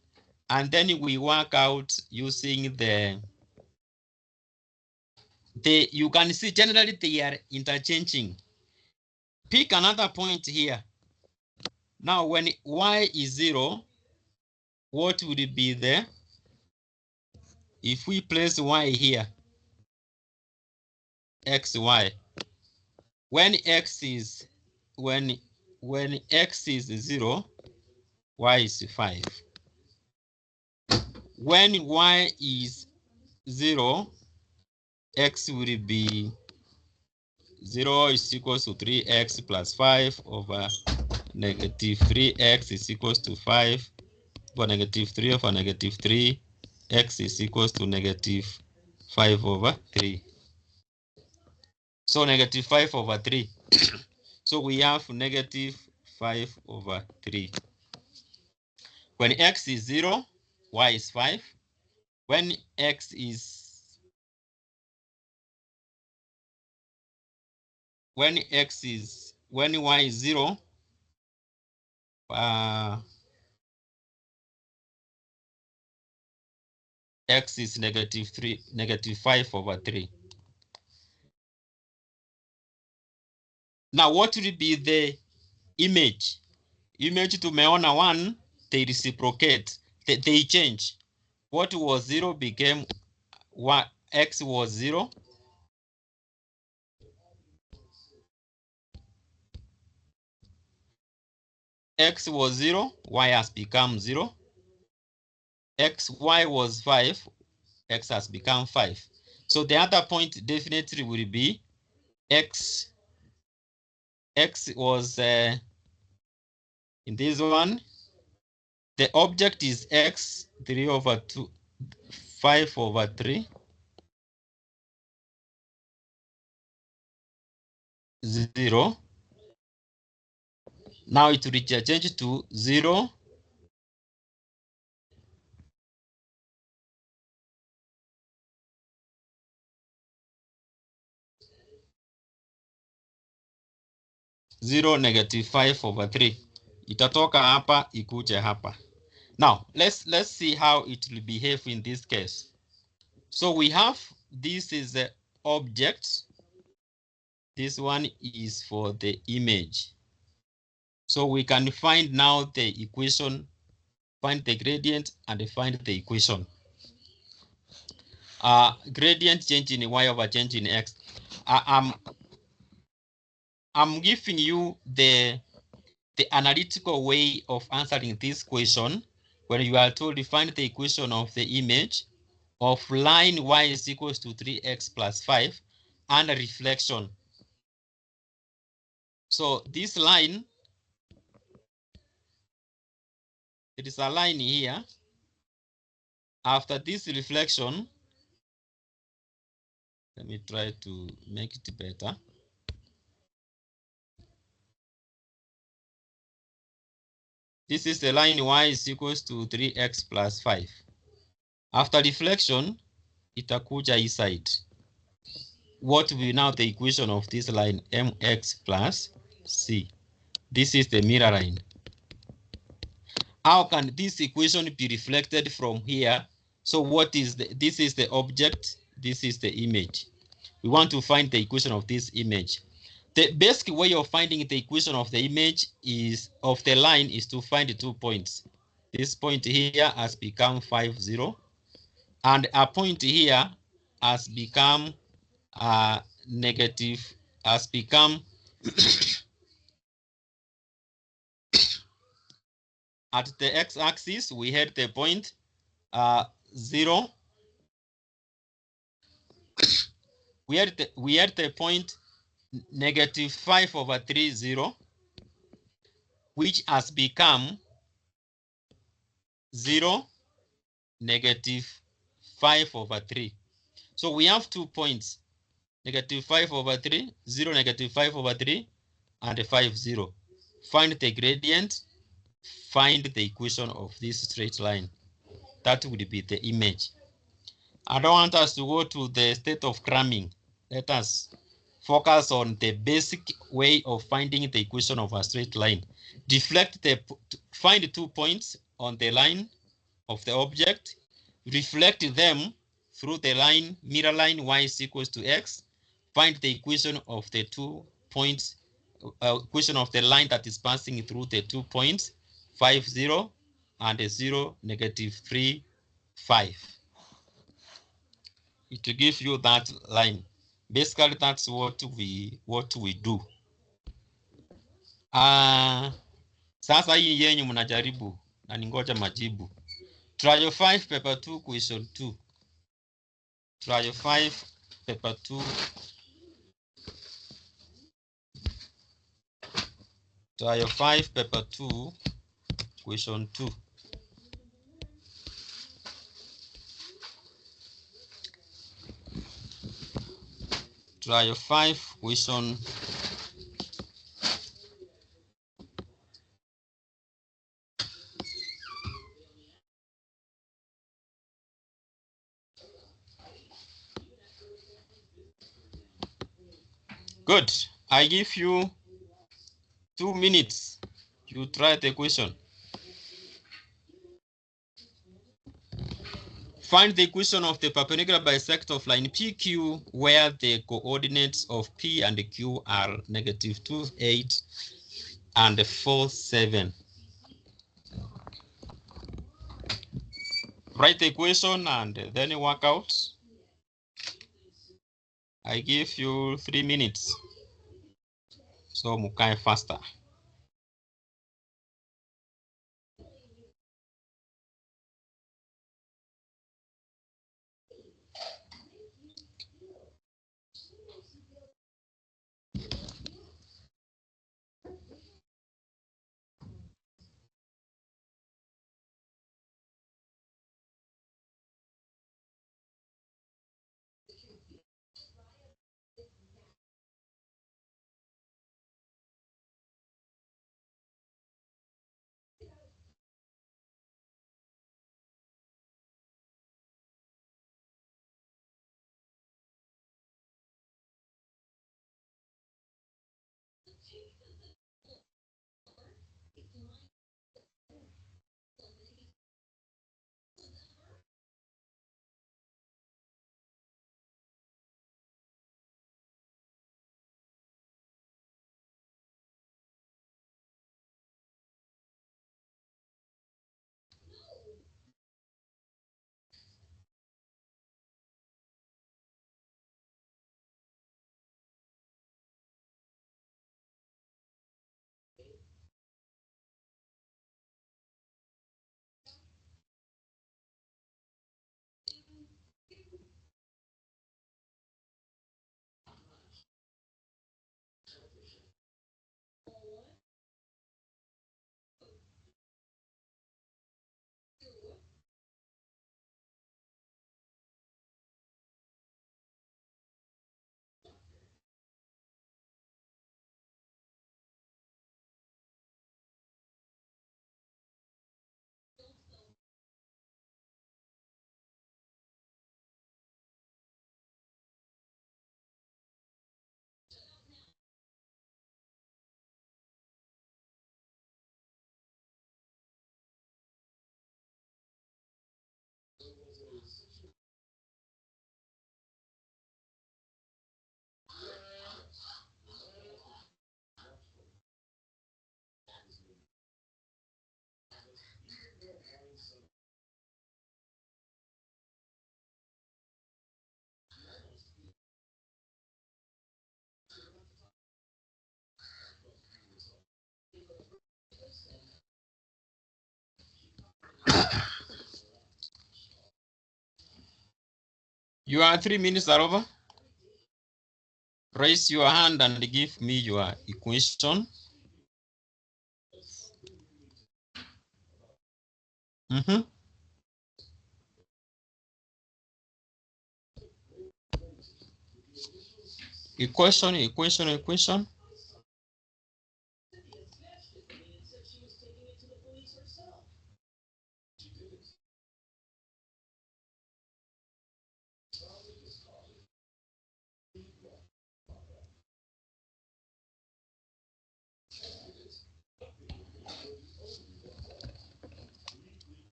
[SPEAKER 1] and then we work out using you can see generally they are interchanging. Pick another point here. Now when y is 0, what would it be there? If we place y here, x, y, when x is 0, y is 5. When y is 0, x will be 0 is equals to 3x plus 5 over negative 3x is equals to 5 over negative 3 over negative 3. X is equals to negative 5 over 3. So negative 5 over 3. So we have negative 5 over 3. When x is 0, y is 5. When y is 0, x is negative 5 over 3. Now what will be the image? Image tumeona 1, they reciprocate, they change. What was 0 became what? X was 0. X was 0, y has become 0. Y was 5, x has become 5. So the other point definitely will be x was in this one. The object is x, 3 over 2, 5 over 3. 0. Now it will change to 0. 0, negative 5 over 3. Itatoka hapa ikuje hapa. Now let's see how it will behave in this case. So we have this is the object. This one is for the image. So we can find now the equation, find the gradient and find the equation. Gradient change in y over change in x. I'm giving you the analytical way of answering this question when you are told to find the equation of the image of line y is equals to 3x plus 5 and a reflection. So this line, it is a line here. After this reflection, let me try to make it better. This is the line y is equals to 3x plus 5. After reflection, itakuja hii side. What will be now the equation of this line? Mx plus c. This is the mirror line. How can this equation be reflected from here So what is this is the object, this is the image. We want to find the equation of this image. The basic way of finding the equation of the image is of the line is to find 2 points. This point here has become 5, 0, and a point here has become negative, has become at the x-axis we had the point 0. We had the point -5/3, 0, which has become 0, -5/3. So we have 2 points, -5/3, 0, -5/3, and 5, 0. Find the gradient, find the equation of this straight line. That would be the image. I don't want us to go to the state of cramming. Let us focus on the basic way of finding the equation of a straight line. Find 2 points on the line of the object, reflect them through the line, mirror line y is equals to x, find the equation of the 2 points, equation of the line that is passing through the 2 points, 5, 0, and 0, -3, 5. It will give you that line. Basically, that's what we do. Sasa hii yenyu mnajaribu na ningoja majibu. Trial 5 paper 2 question 2. Trial 5 paper 2. Trial 5 paper 2 question 2. Trial 5 question. Good. I give you 2 minutes. You try the question. Find the equation of the perpendicular bisector of line PQ where the coordinates of P and Q are -2, 8 and 4, 7. Write the equation and then work out. I give you 3 minutes. So mukae faster. Your 3 minutes are over. Raise your hand and give me your equation. Equation.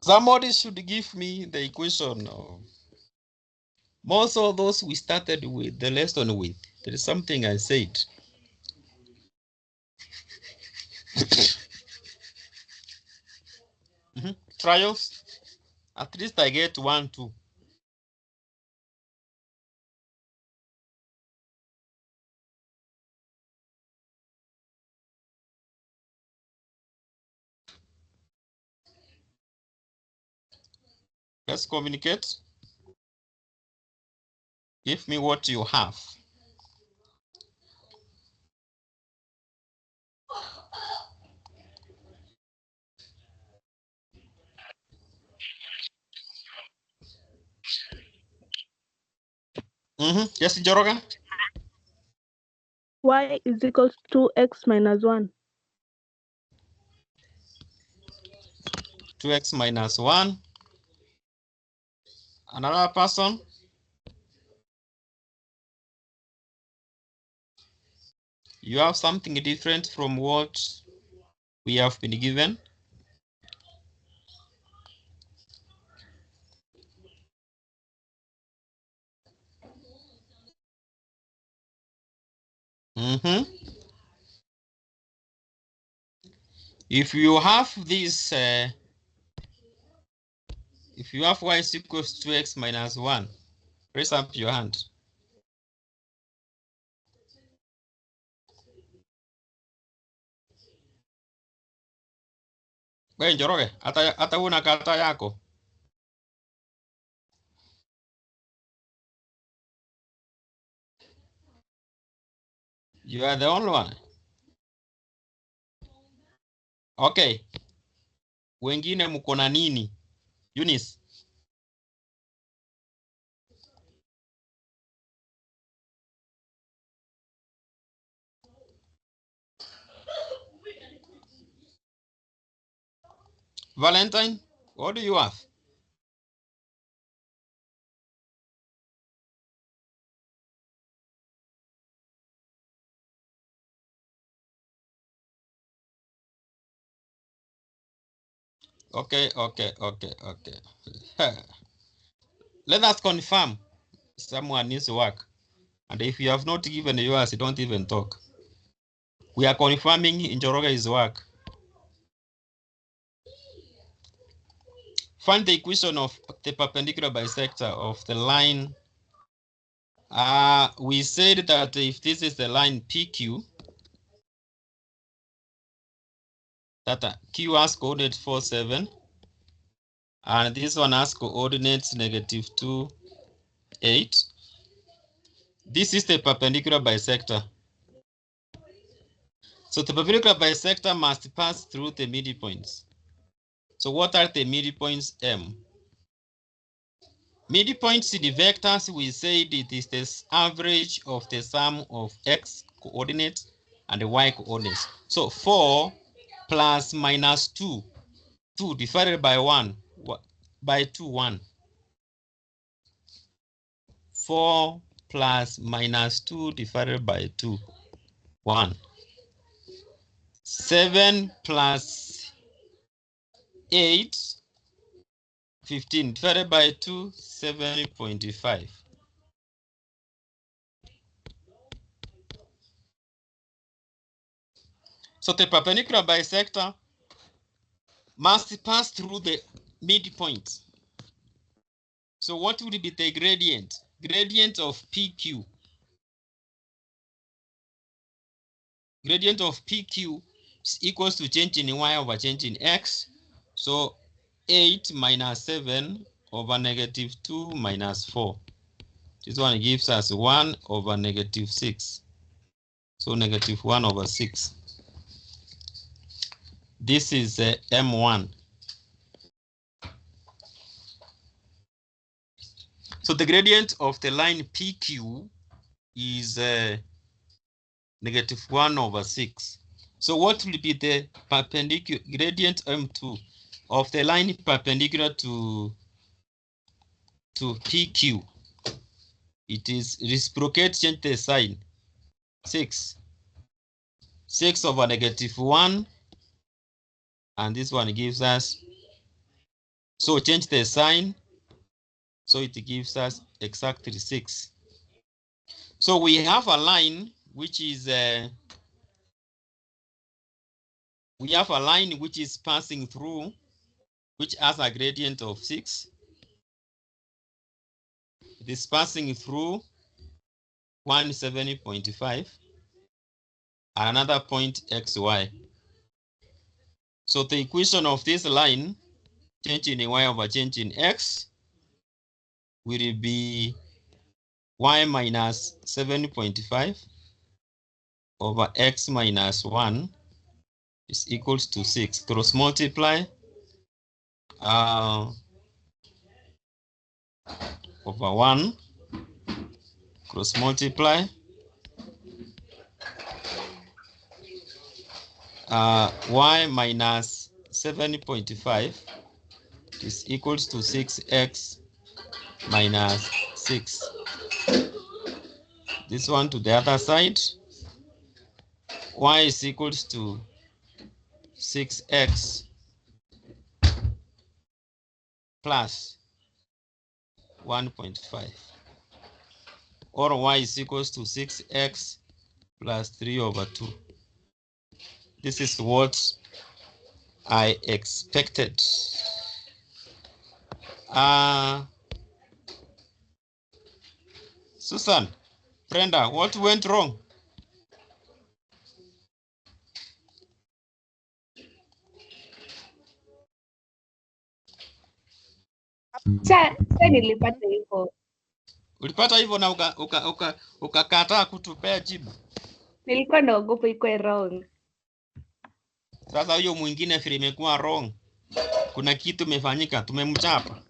[SPEAKER 1] Somebody should give me the equation. Most of those we started with the lesson with. There is something I said. Trials. At least I get 1, 2. Let's communicate. Give me what you have. Yes, Joroga?
[SPEAKER 3] Y is equals to x minus 1.
[SPEAKER 1] 2x minus 1. Another person? You have something different from what we have been given? If you have this, if you have y is equals to x minus 1, raise up your hand. Wewe Njoroge, hata una kata yako. You are the only one. Okay. Wengine mko na nini? Eunice. Valentine, what do you have? Okay. Let us confirm someone needs to work. And if you have not given yours, don't even talk. We are confirming Njoroge's work. Find the equation of the perpendicular bisector of the line. We said that if this is the line PQ, that Q has coordinate 4, 7. And this one has coordinates -2, 8. This is the perpendicular bisector. So the perpendicular bisector must pass through the midpoints. So what are the midpoints M? Midpoints in the vectors, we said it is the average of the sum of x coordinates and the y coordinates. So 4 plus minus 2, 2 divided by 1, by 2, 1. 4 plus minus 2 divided by 2, 1. 7 plus 8, 15 divided by 2, 7.5. So the perpendicular bisector must pass through the midpoint. So what would be the gradient? Gradient of PQ. Gradient of PQ is equals to change in y over change in x. So 8 minus 7 over -2 minus 4. This one gives us 1 over negative 6. So negative 1 over 6. This is M1. So the gradient of the line PQ is negative 1 over 6. So what will be the perpendicular gradient M2 of the line perpendicular to PQ? It is reciprocate, change the sign. 6. 6 over negative 1. And this one gives us, so change the sign. So it gives us exactly 6. So we have a line which is passing through, which has a gradient of 6. It is passing through 170.5 and another point xy. So the equation of this line, change in y over change in x, will be y minus 7.5 over x minus 1 is equals to 6. Cross multiply over 1, cross multiply y minus 7.5 is equals to 6x minus 6. This one to the other side, y is equals to 6x plus 1.5, or y is equals to 6x plus 3 over 2. This is what I expected. Susan, Brenda, what went wrong?
[SPEAKER 3] Cha nilipata hivyo.
[SPEAKER 1] Ulipata hivyo na ukakataa kutupea jibu.
[SPEAKER 3] Nilikuwa naogopa iko wrong.
[SPEAKER 1] Sasa huyo mwingine vile imekuwa wrong. Kuna kitu imefanyika, tumemchapa.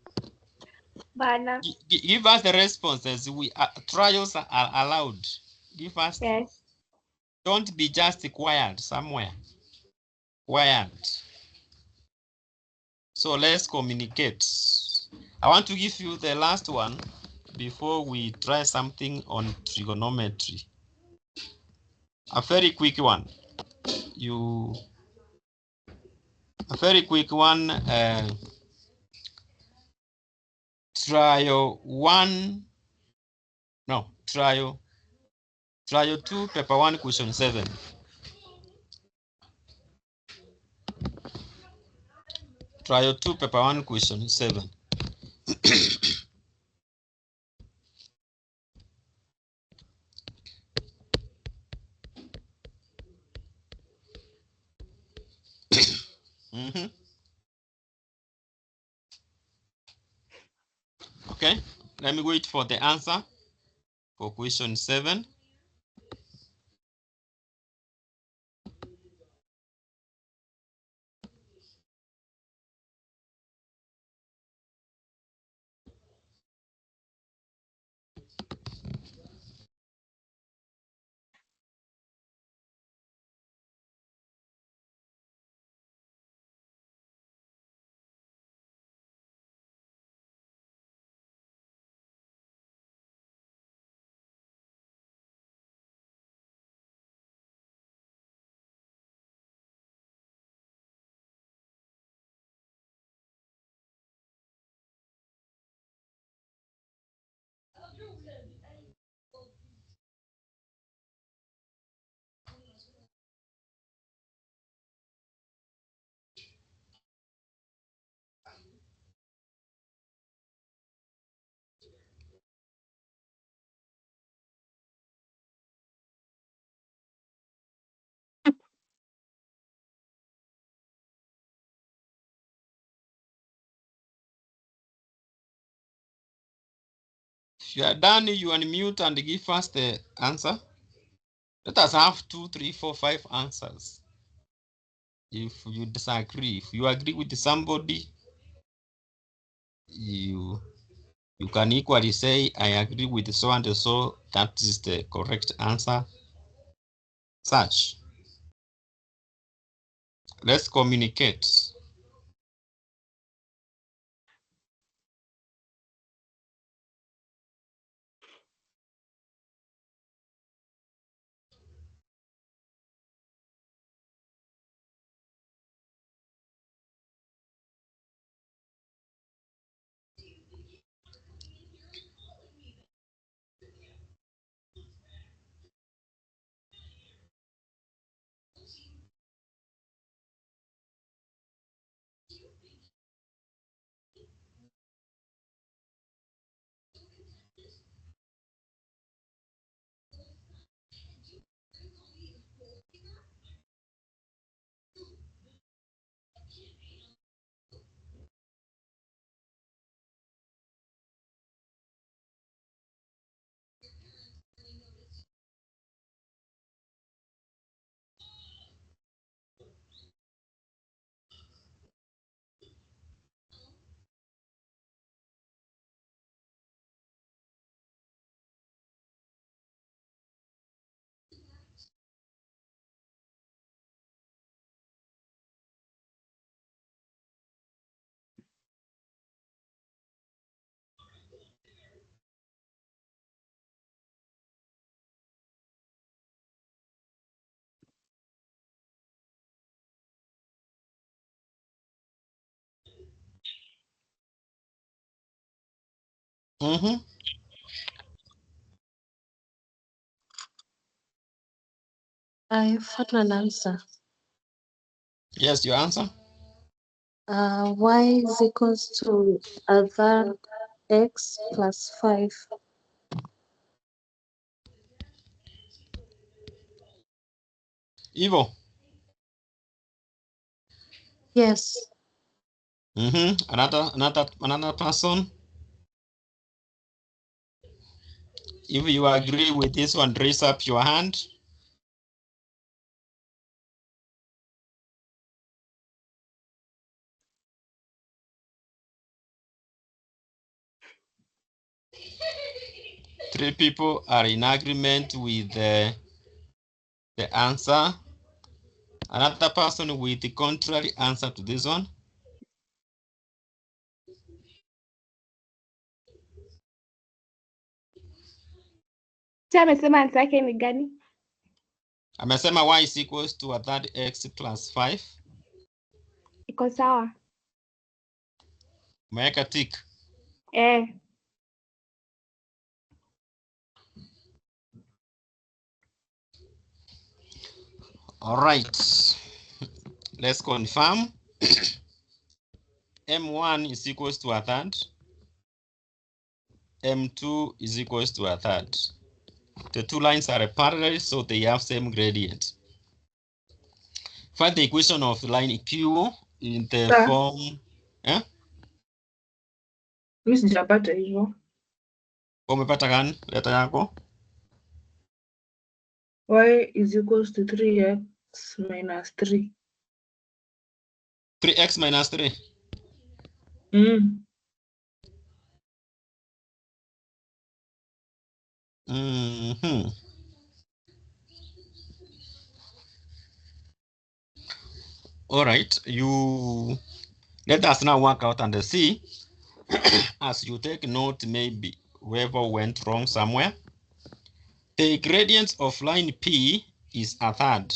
[SPEAKER 3] Bana.
[SPEAKER 1] Give us the responses. Trials are allowed. Give us.
[SPEAKER 3] Yes.
[SPEAKER 1] Don't be just quiet somewhere. Quiet. So let's communicate. I want to give you the last one before we try something on trigonometry. A very quick one. A very quick one. Trial 2, paper 1, question 7. Trial 2, paper 1, question 7. Okay, let me wait for the answer for question 7. If you are done, you unmute and give us the answer. Let us have 2, 3, 4, 5 answers. If you disagree, if you agree with somebody, you can equally say, I agree with so and so, that is the correct answer. Such. Let's communicate.
[SPEAKER 4] I found an answer.
[SPEAKER 1] Yes, your answer?
[SPEAKER 4] Y is equals to a third x plus 5.
[SPEAKER 1] Ivo?
[SPEAKER 4] Yes.
[SPEAKER 1] Another person? If you agree with this one, raise up your hand. Three people are in agreement with the answer. Another person with the contrary answer to this one.
[SPEAKER 3] Amesema answer yake ni gani?
[SPEAKER 1] Amesema y is equals to a third x plus 5.
[SPEAKER 3] Iko sawa.
[SPEAKER 1] Umeweka tick. All right. Let's confirm. M1 is equals to a third. M2 is equals to a third. The two lines are parallel, so they have same gradient. Find the equation of line Q in the form.
[SPEAKER 6] Mimi sijapata hivyo.
[SPEAKER 1] Umepata gani leta yako?
[SPEAKER 6] Y is equals to 3x minus 3.
[SPEAKER 1] 3x minus 3. All right, you let us now work out and see. As you take note, maybe whoever went wrong somewhere. The gradient of line P is a third.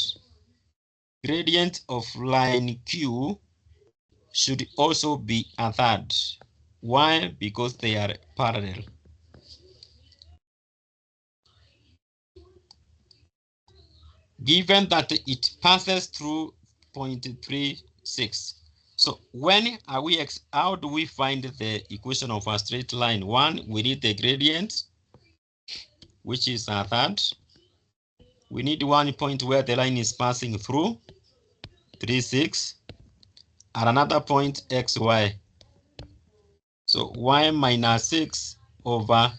[SPEAKER 1] Gradient of line Q should also be a third. Why? Because they are parallel. Given that it passes through 0.36. So when are we, how do we find the equation of a straight line? One, we need the gradient, which is a third. We need one point where the line is passing through, 3,6, and another point xy. So y minus 6 over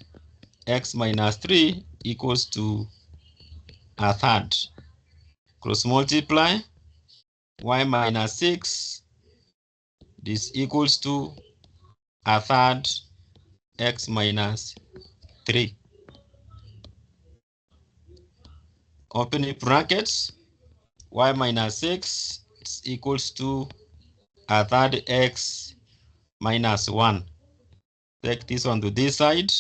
[SPEAKER 1] x minus 3 equals to a third. Cross multiply y minus 6. This equals to a third x minus 3. Opening brackets, y minus 6 is equals to a third x minus 1. Take this one to this side.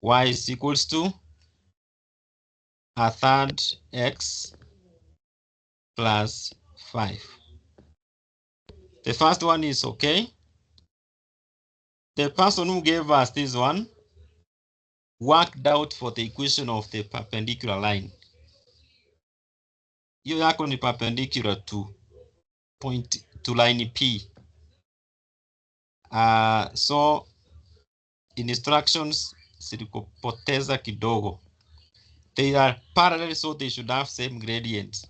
[SPEAKER 1] Y is equals to a third x plus 5. The first one is okay. The person who gave us this one worked out for the equation of the perpendicular line. Hiyo yako ni perpendicular to line P. So instructions zilikopoteza kidogo. They are parallel, so they should have same gradient.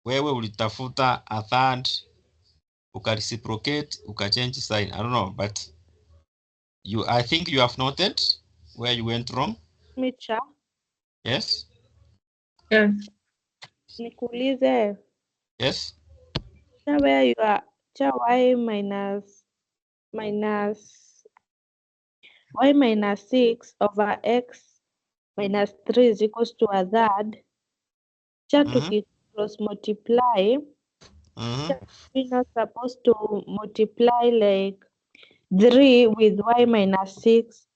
[SPEAKER 1] Wewe ulitafuta a third, ukareciprocate, ukachange sign. I don't know, but I think you have noted where you went wrong.
[SPEAKER 7] Micha.
[SPEAKER 1] Yes.
[SPEAKER 6] Yes.
[SPEAKER 7] Nikuulize.
[SPEAKER 1] Yes.
[SPEAKER 7] Where you are y minus 6 over x minus 3 is equals to a third. To cross multiply. We're not supposed to multiply like 3 with y minus 6.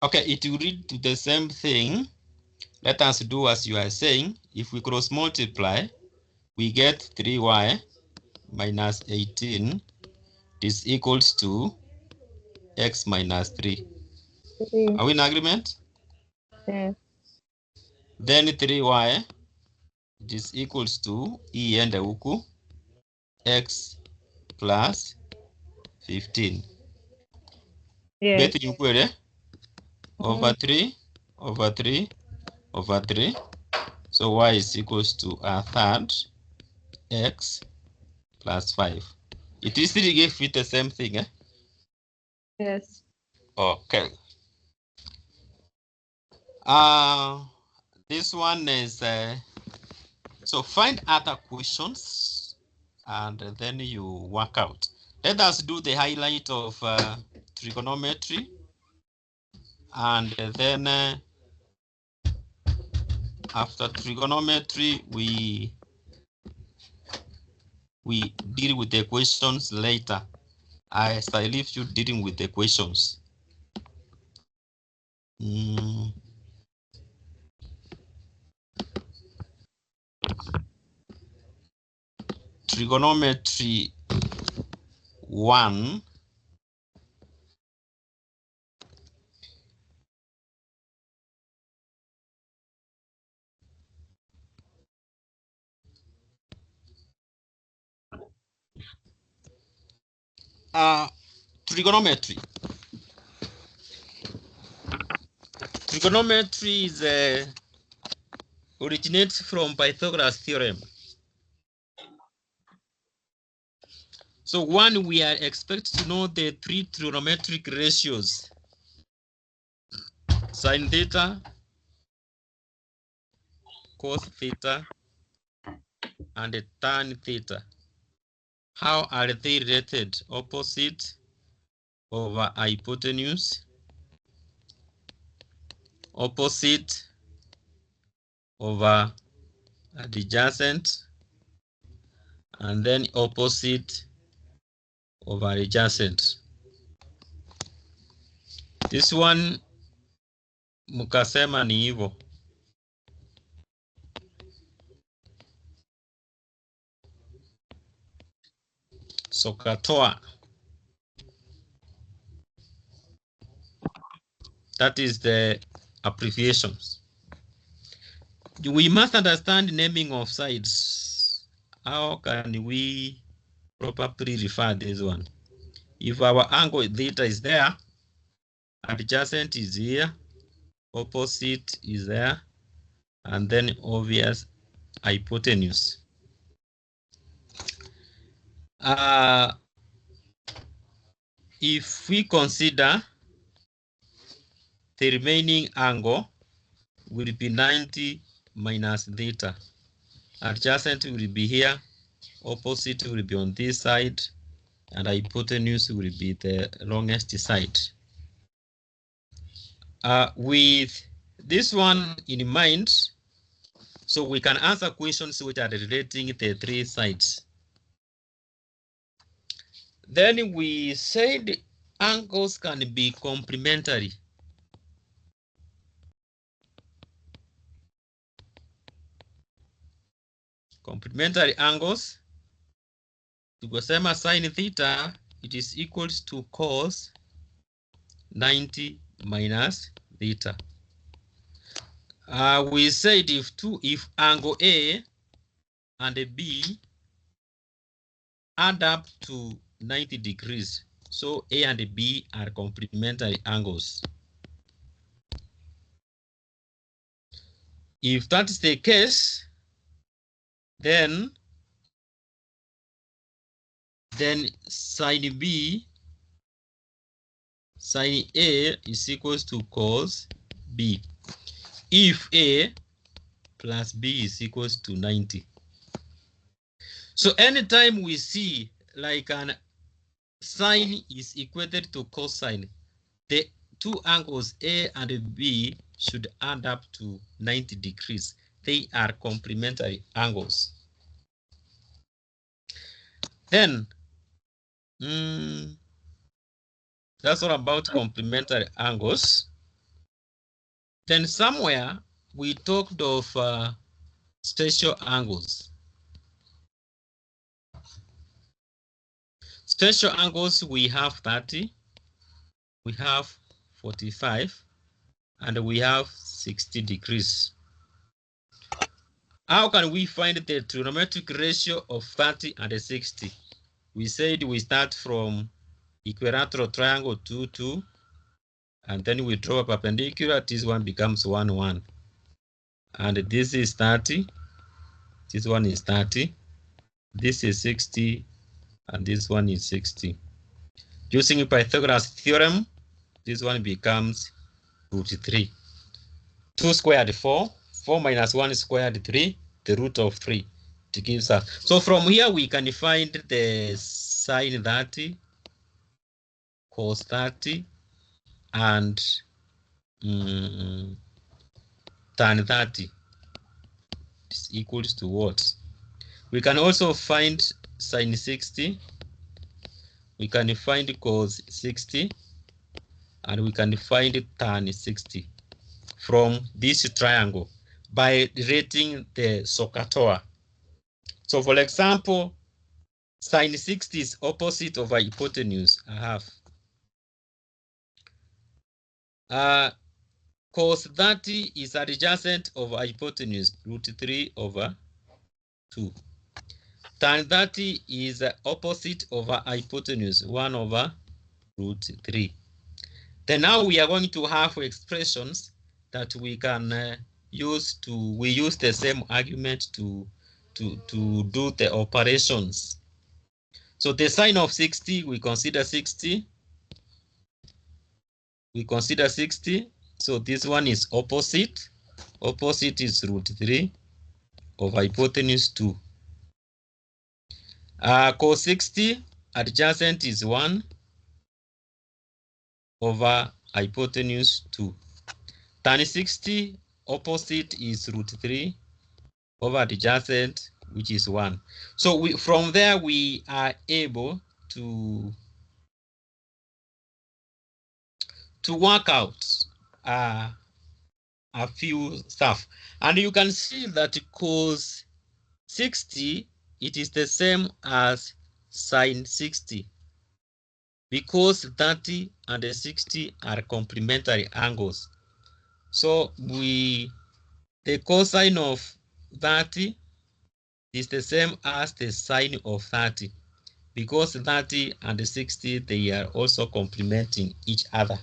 [SPEAKER 1] Okay, it will lead to the same thing. Let us do as you are saying. If we cross multiply, we get 3y minus 18. This equals to x minus 3. Are we in agreement?
[SPEAKER 7] Yes.
[SPEAKER 1] Then 3y, this equals to e and huku x plus 15.
[SPEAKER 7] Yes.
[SPEAKER 1] Over 3 over 3 over 3. So y is equals to a third x plus 5. It is still give it the same thing, eh?
[SPEAKER 7] Yes.
[SPEAKER 1] Okay. This one is so find other questions and then you work out. Let us do the highlight of trigonometry, and then after trigonometry we deal with the questions later. I leave you dealing with the questions. Trigonometry 1. Trigonometry. Trigonometry is originates from Pythagoras theorem. So one, we are expected to know the three trigonometric ratios: sine theta, cos theta, and tan theta. How are they related? Opposite over hypotenuse, opposite over adjacent, and then opposite over adjacent. This one mukasema ni hivyo. So katoa. That is the abbreviations. We must understand naming of sides. How can we properly refer this one? If our angle theta is there, adjacent is here, opposite is there, and then obvious hypotenuse. If we consider the remaining angle will be 90 minus theta. Adjacent will be here, opposite will be on this side, and hypotenuse will be the longest side. With this one in mind, so we can answer questions which are relating the three sides. Then we said angles can be complementary. Complementary angles, tukosema sin theta, it is equals to cos 90 minus theta. We said if angle A and B add up to 90 degrees, so A and B are complementary angles. If that is the case, then sin B, sin A is equals to cos B. If A plus B is equals to 90. So anytime we see like an sine is equated to cosine, the two angles A and B should add up to 90 degrees. They are complementary angles. Then, that's all about complementary angles. Then somewhere we talked of special angles. Special angles, we have 30, we have 45, and we have 60 degrees. How can we find the trigonometric ratio of 30 and 60? We said we start from equilateral triangle 2, 2, and then we draw a perpendicular. This one becomes 1, 1. And this is 30. This one is 30. This is 60. And this one is 60. Using Pythagoras theorem, this one becomes root 3. 2 squared 4. 4 minus 1 squared 3. The root of 3. It gives us. So from here we can find the sine 30, cos 30, and tan 30 is equals to what? We can also find sine 60. We can find cos 60, and we can find tan 60 from this triangle by rating the SOHCAHTOA. So for example, sine 60 is opposite of hypotenuse. I have cos 30 is adjacent of hypotenuse, root 3 over 2. Tan 30 is opposite over hypotenuse, 1 over root 3. Then now we are going to have expressions that we can use the same argument to do the operations. So the sine of 60, we consider 60. We consider 60. So this one is opposite. Opposite is root 3 of hypotenuse 2. Cos 60, adjacent is 1 over hypotenuse 2. Tan 60, opposite is root 3 over adjacent, which is 1. So from there we are able to work out a few stuff. And you can see that cos 60, it is the same as sine 60, because 30 and 60 are complementary angles. So the cosine of 30 is the same as the sine of 30, because 30 and 60, they are also complementing each other.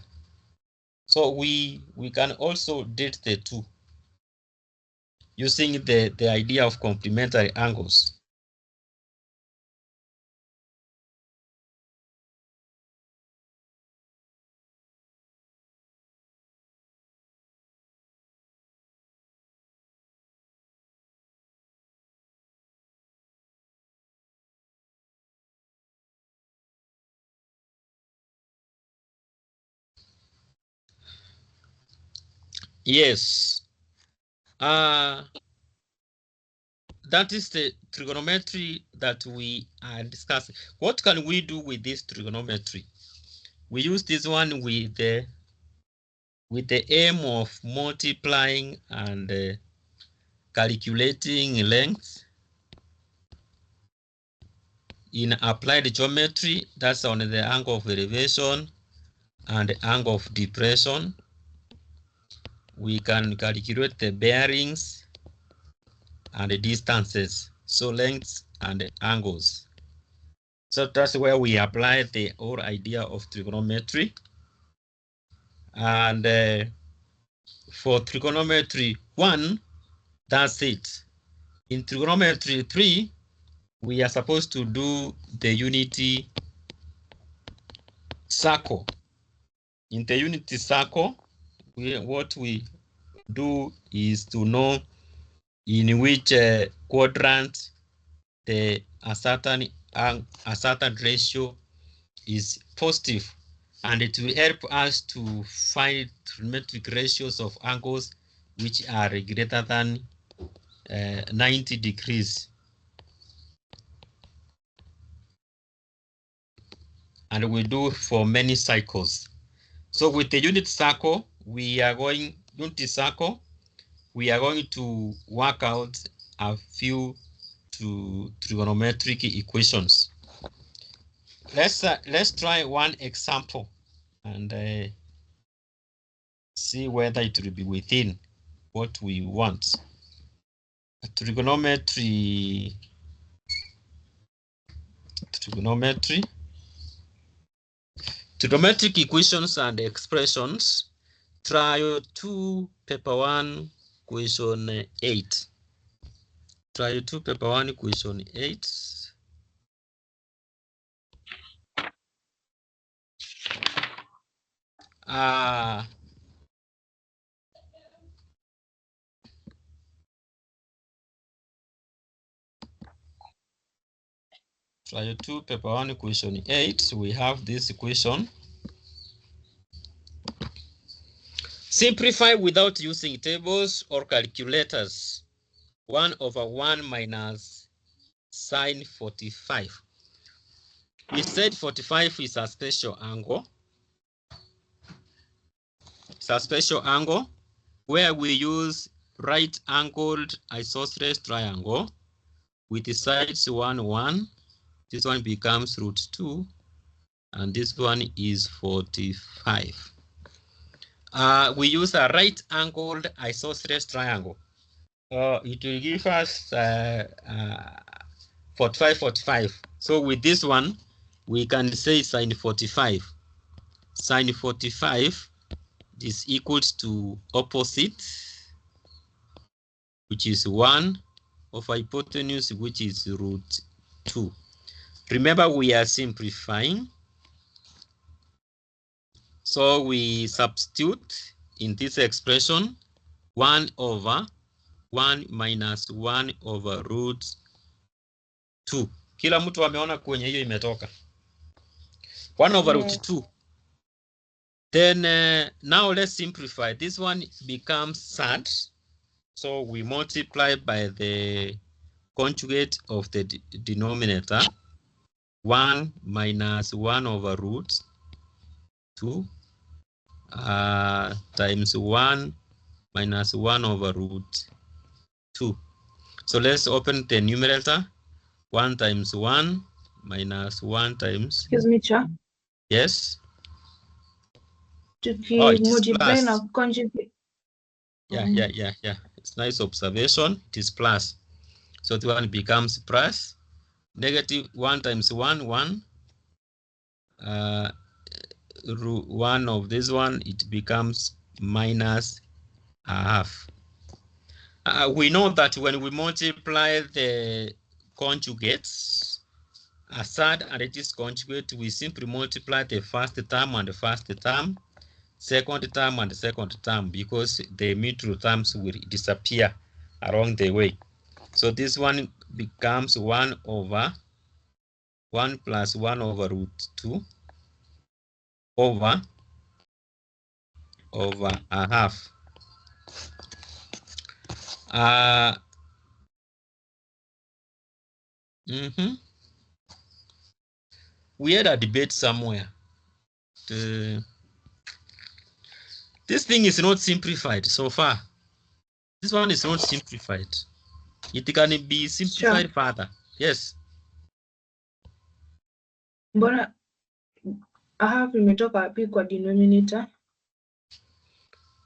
[SPEAKER 1] So we can also date the two using the idea of complementary angles. Yes. That is the trigonometry that we are discussing. What can we do with this trigonometry? We use this one with the aim of multiplying and calculating length. In applied geometry, that's on the angle of elevation and the angle of depression. We can calculate the bearings and the distances, so lengths and angles. So that's where we apply the whole idea of trigonometry. And for trigonometry 1, that's it. In trigonometry 3, we are supposed to do the unity circle. In the unity circle, what we do is to know in which quadrant a certain ratio is positive, and it will help us to find trigonometric ratios of angles which are greater than 90 degrees. And we do for many cycles. So with the unit circle, we are going to work out a few trigonometric equations. Let's try one example and see whether it will be within what we want. Trigonometric equations and expressions. Try 2 paper 1 question 8. Try 2 paper 1 question 8. Try 2 paper 1 question 8. We have this equation. Simplify without using tables or calculators. 1 over 1 minus sine 45. We said 45 is a special angle. It's a special angle where we use right-angled isosceles triangle with the sides 1, 1. This one becomes root 2, and this one is 45. We use a right-angled isosceles triangle. It will give us 45, 45. So with this one, we can say sine 45. Sine 45 is equals to opposite, which is 1, of hypotenuse, which is root 2. Remember, we are simplifying. So we substitute in this expression 1 over 1 minus 1 over root 2. Kila mtu ameona kwenye hiyo imetoka 1 over root 2. Then now let's simplify. This one becomes sad. So we multiply by the conjugate of the denominator. 1 minus 1 over root 2 times 1 minus 1 over root 2. So let's open the numerator. 1 times 1 minus 1 times.
[SPEAKER 6] Excuse me, Cha.
[SPEAKER 1] Yes.
[SPEAKER 6] Multiply na conjugate.
[SPEAKER 1] Yeah. It's nice observation. It is plus. So the one becomes plus. Negative 1 times 1, 1. 1 of this one, it becomes minus a half. We know that when we multiply the conjugates, a third and its conjugate, we simply multiply the first term and the first term, second term and the second term, because the middle terms will disappear along the way. So this one becomes 1 over 1 plus 1 over root 2 over a half. We had a debate somewhere. This thing is not simplified so far. This one is not simplified. It can be simplified further. Yes.
[SPEAKER 6] Mbona half imetoka wapi kwa denominator?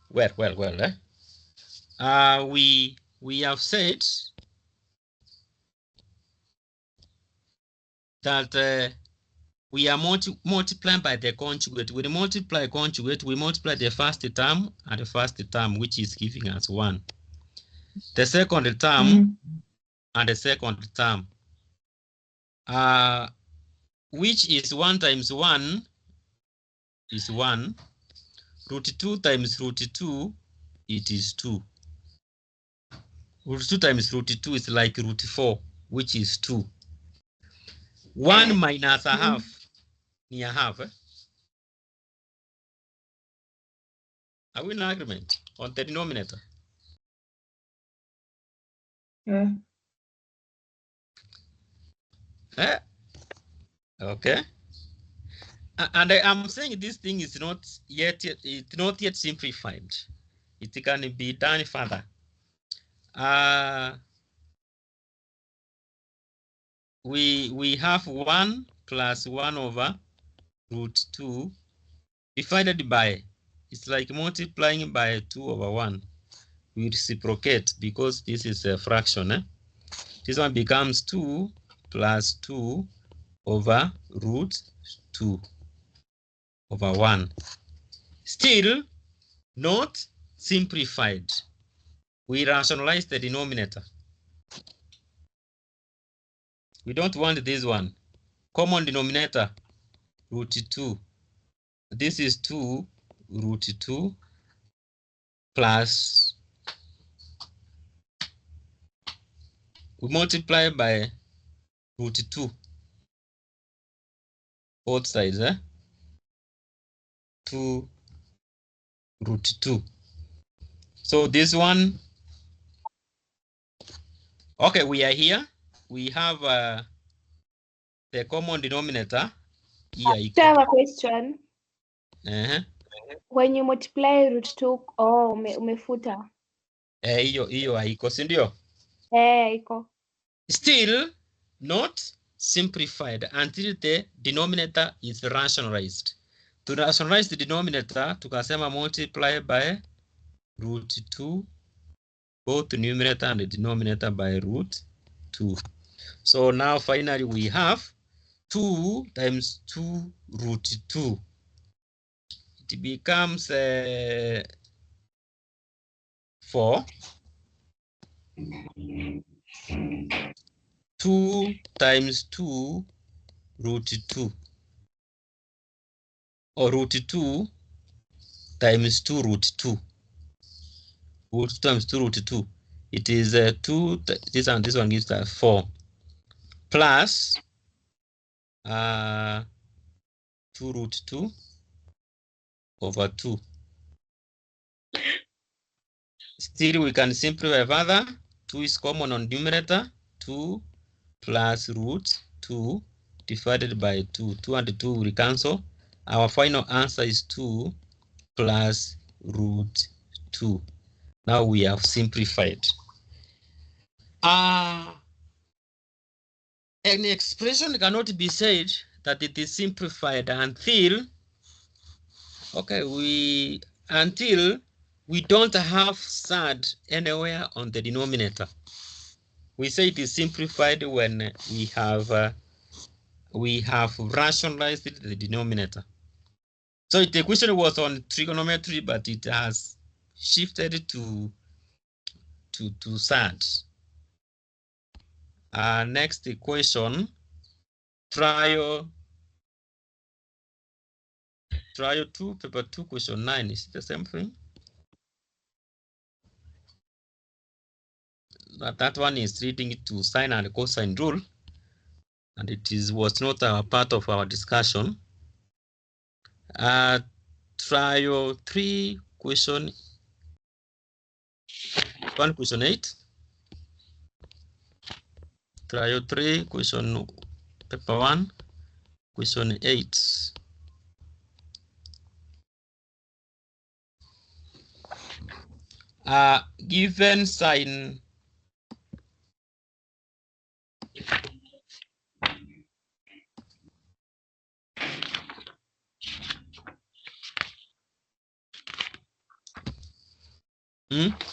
[SPEAKER 1] Well. We have said that we are multiplying by the conjugate. When we multiply conjugate, we multiply the first term and the first term, which is giving us 1. The second term and the second term, which is 1 times 1 is 1. Root 2 times root 2, it is 2. Root 2 times root 2 is like root 4, which is 2. 1 minus a half, near half. Are we in agreement on the denominator?
[SPEAKER 6] Yeah.
[SPEAKER 1] Okay. And I'm saying this thing is not yet simplified. It can be done further. We have 1 plus 1 over root 2 divided by, it's like multiplying by 2 over 1. We reciprocate because this is a fraction. This one becomes 2 plus 2 over root 2 over 1. Still not simplified. We rationalize the denominator. We don't want this one. Common denominator, root 2. This is 2 root 2 plus, we multiply by root 2. Both sides, 2 root 2. So this one, okay, we are here. We have the common denominator here.
[SPEAKER 3] I have a question. When you multiply root 2, umefuta.
[SPEAKER 1] Hiyo haiko, si ndio?
[SPEAKER 3] Iko.
[SPEAKER 1] Still not simplified until the denominator is rationalized. To rationalize the denominator, tukasema multiply by root 2, both the numerator and the denominator by root 2. So now finally we have 2 times 2 root 2. It becomes 4. 2 times 2 root 2. Or root 2 times 2 root 2. Root 2 times 2 root 2. It is 2. This one gives that 4. Plus 2 root 2 over 2. Still, we can simplify further. 2 is common on numerator. 2 plus root 2 divided by 2. 2 and 2 will cancel. Our final answer is 2 plus root 2. Now we have simplified. An expression cannot be said that it is simplified until we don't have third anywhere on the denominator. We say it is simplified when we have rationalized the denominator. So the question was on trigonometry, but it has shifted to third. Next question, trial 2, paper 2, question 9. Is it the same thing? That one is reading it to sine and cosine rule, and it was not a part of our discussion. Trial 3, question 1, question 8. Trial 3, question paper 1, question 8. Given sign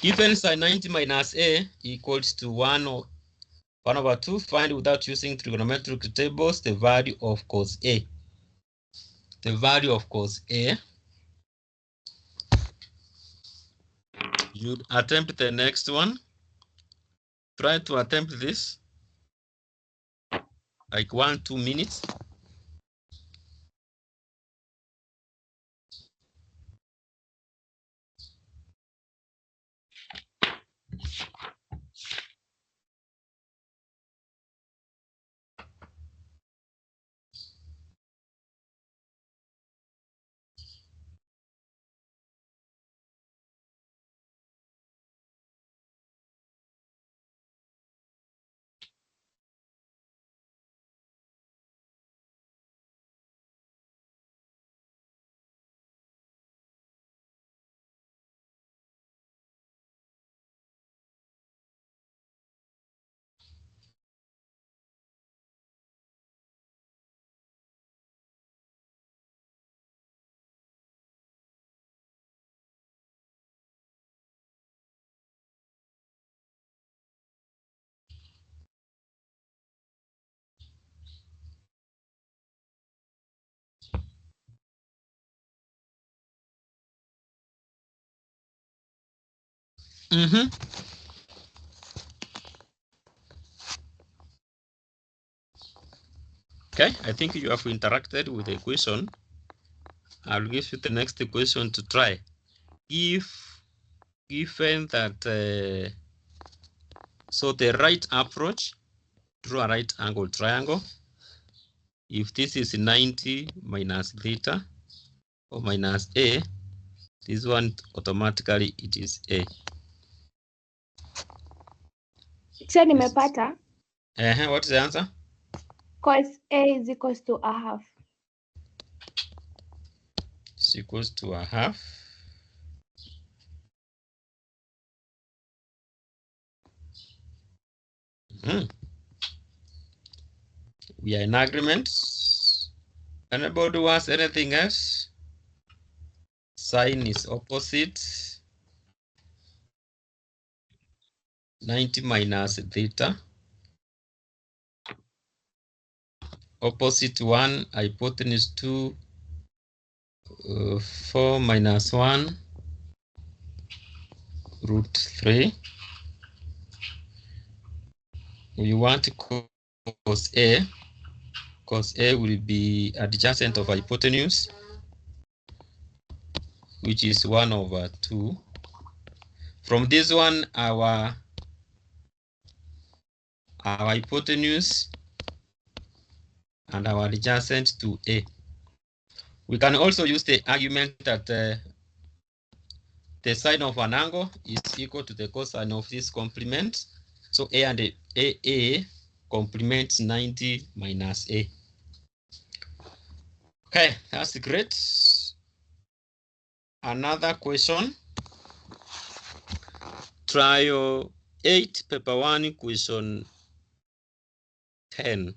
[SPEAKER 1] given sign 90 minus a equals to 1 over 2, find without using trigonometric tables the value of cos a. The value of cos a. You attempt the next one. Try to attempt this like 1-2 minutes. Okay, I think you have interacted with the question. I'll give you the next question to try. Given that, so the right approach, draw a right angle triangle. If this is 90 minus theta or minus a, this one automatically it is a.
[SPEAKER 3] Teacher, nimepata.
[SPEAKER 1] What is the answer?
[SPEAKER 3] Cos A is equals to a half.
[SPEAKER 1] It's equals to a half. We are in agreement. Anybody wants anything else? Sine is opposite. 90 minus theta. Opposite 1, hypotenuse 2, 4 minus 1, root 3. We want cos A. Cos A will be adjacent of hypotenuse, which is 1 over 2. From this one, our hypotenuse and our adjacent to A. We can also use the argument that the sine of an angle is equal to the cosine of this complement. So A and A complements 90 minus A. Okay, that's great. Another question. Trial 8, paper 1, question 10.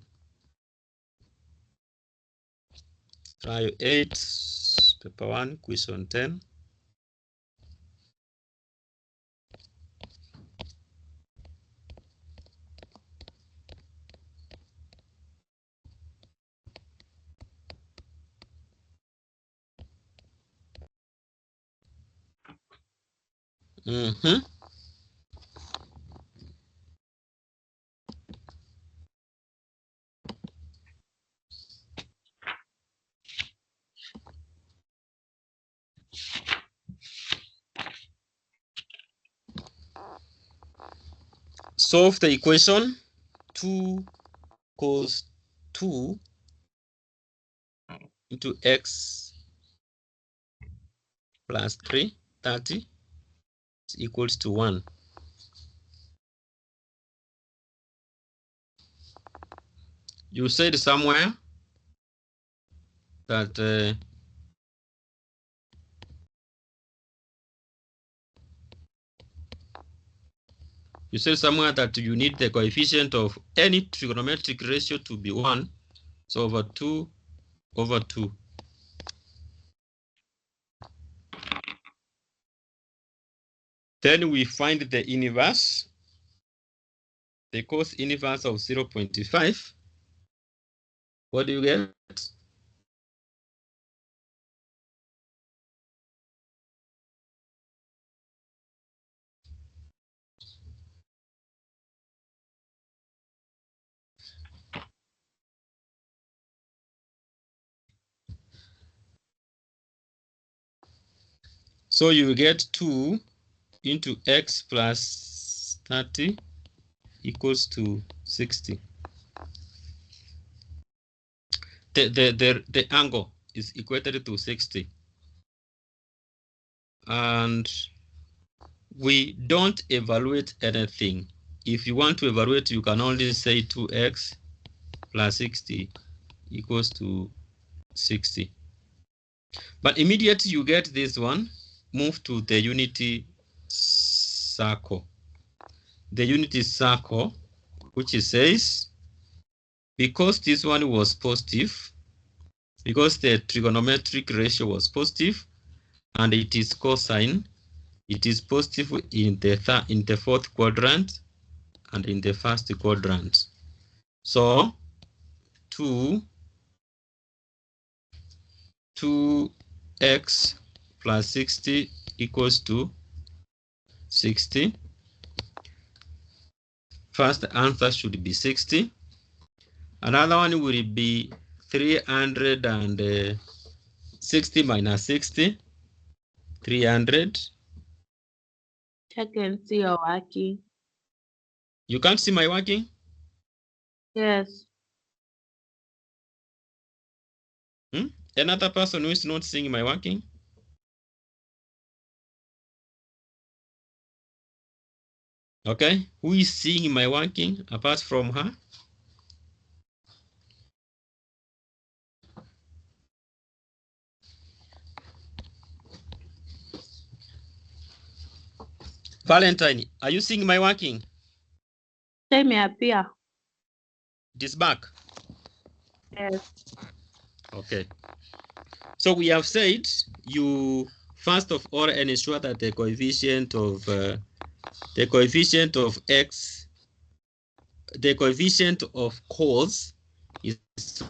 [SPEAKER 1] Trial 8, paper 1, question 10. Solve the equation 2 cos 2 into x plus 3, 30 is equals to 1. You said somewhere that you need the coefficient of any trigonometric ratio to be 1, so over 2 over 2. Then we find the inverse, the cos inverse of 0.5. What do you get? So you get 2 into x plus 30 equals to 60. The angle is equated to 60. And we don't evaluate anything. If you want to evaluate, you can only say 2x plus 60 equals to 60. But immediately you get this one, move to the unity circle. The unity circle, which says, because this one was positive, because the trigonometric ratio was positive, and it is cosine, it is positive in the fourth quadrant and in the first quadrant. So 2x plus 60 equals to 60. First answer should be 60. Another one will be 360 minus 60. 300.
[SPEAKER 7] Check and see your working.
[SPEAKER 1] You can't see my working?
[SPEAKER 7] Yes.
[SPEAKER 1] Another person who is not seeing my working? Okay, who is seeing my working apart from her? Valentine, are you seeing my working?
[SPEAKER 7] Let me appear.
[SPEAKER 1] This back?
[SPEAKER 7] Yes.
[SPEAKER 1] Okay. So we have said you first of all ensure that the coefficient of x, the coefficient of cos is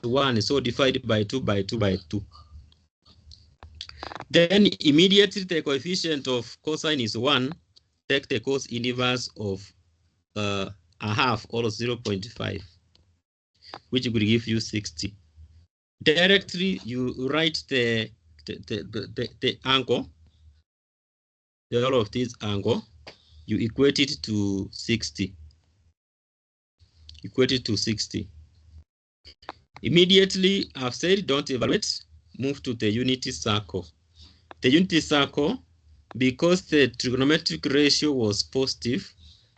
[SPEAKER 1] 1, so divided by 2 by 2 by 2. Then immediately the coefficient of cosine is 1, take the cos inverse of a half or 0.5, which will give you 60. Directly you write the angle, the whole of this angle, you equate it to 60. Equate it to 60. Immediately, I've said don't evaluate, move to the unity circle. The unity circle, because the trigonometric ratio was positive,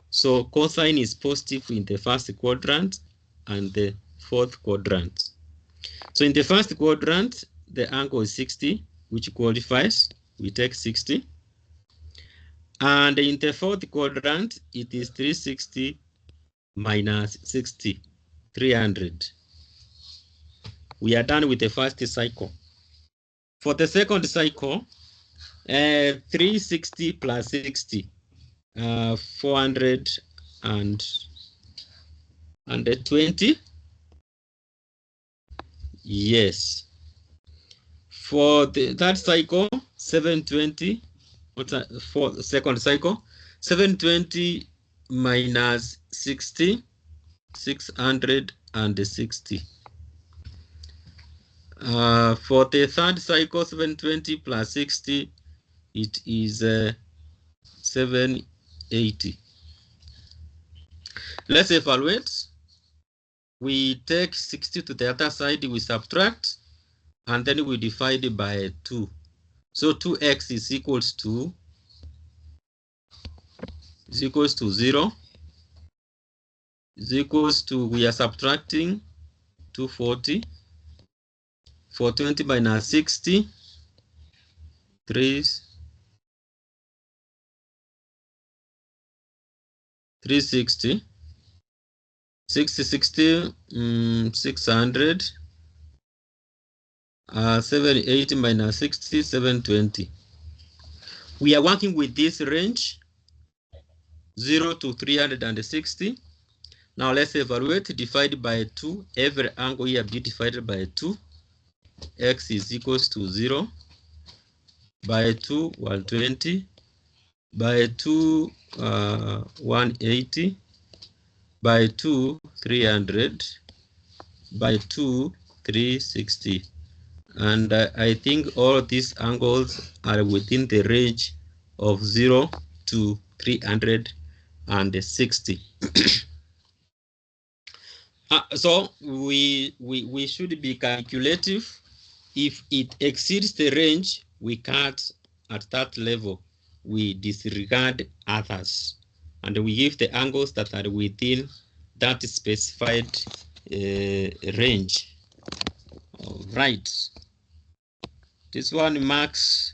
[SPEAKER 1] so cosine is positive in the first quadrant and the fourth quadrant. So in the first quadrant, the angle is 60, which qualifies. We take 60. And in the fourth quadrant, it is 360 minus 60, 300. We are done with the first cycle. For the second cycle, 360 plus 60, 420. Yes. For the third cycle, 720. For the second cycle, 720 minus 60, 660. For the third cycle, 720 plus 60, it is 780. Let's evaluate. We take 60 to the other side, we subtract, and then we divide by 2. So 2x is equals to 0, is equals to, we are subtracting 240. 420 minus 60. 360. 60, 600. 780 minus 60, 720. We are working with this range 0 to 360. Now let's evaluate. Divide by 2. Every angle here be divided by 2. X is equals to 0. By 2, 120. By 2, 180. By 2, 300. By 2, 360. And I think all these angles are within the range of 0 to 360. So we should be calculative. If it exceeds the range, we cut at that level. We disregard others, and we give the angles that are within that specified range. All right. This one marks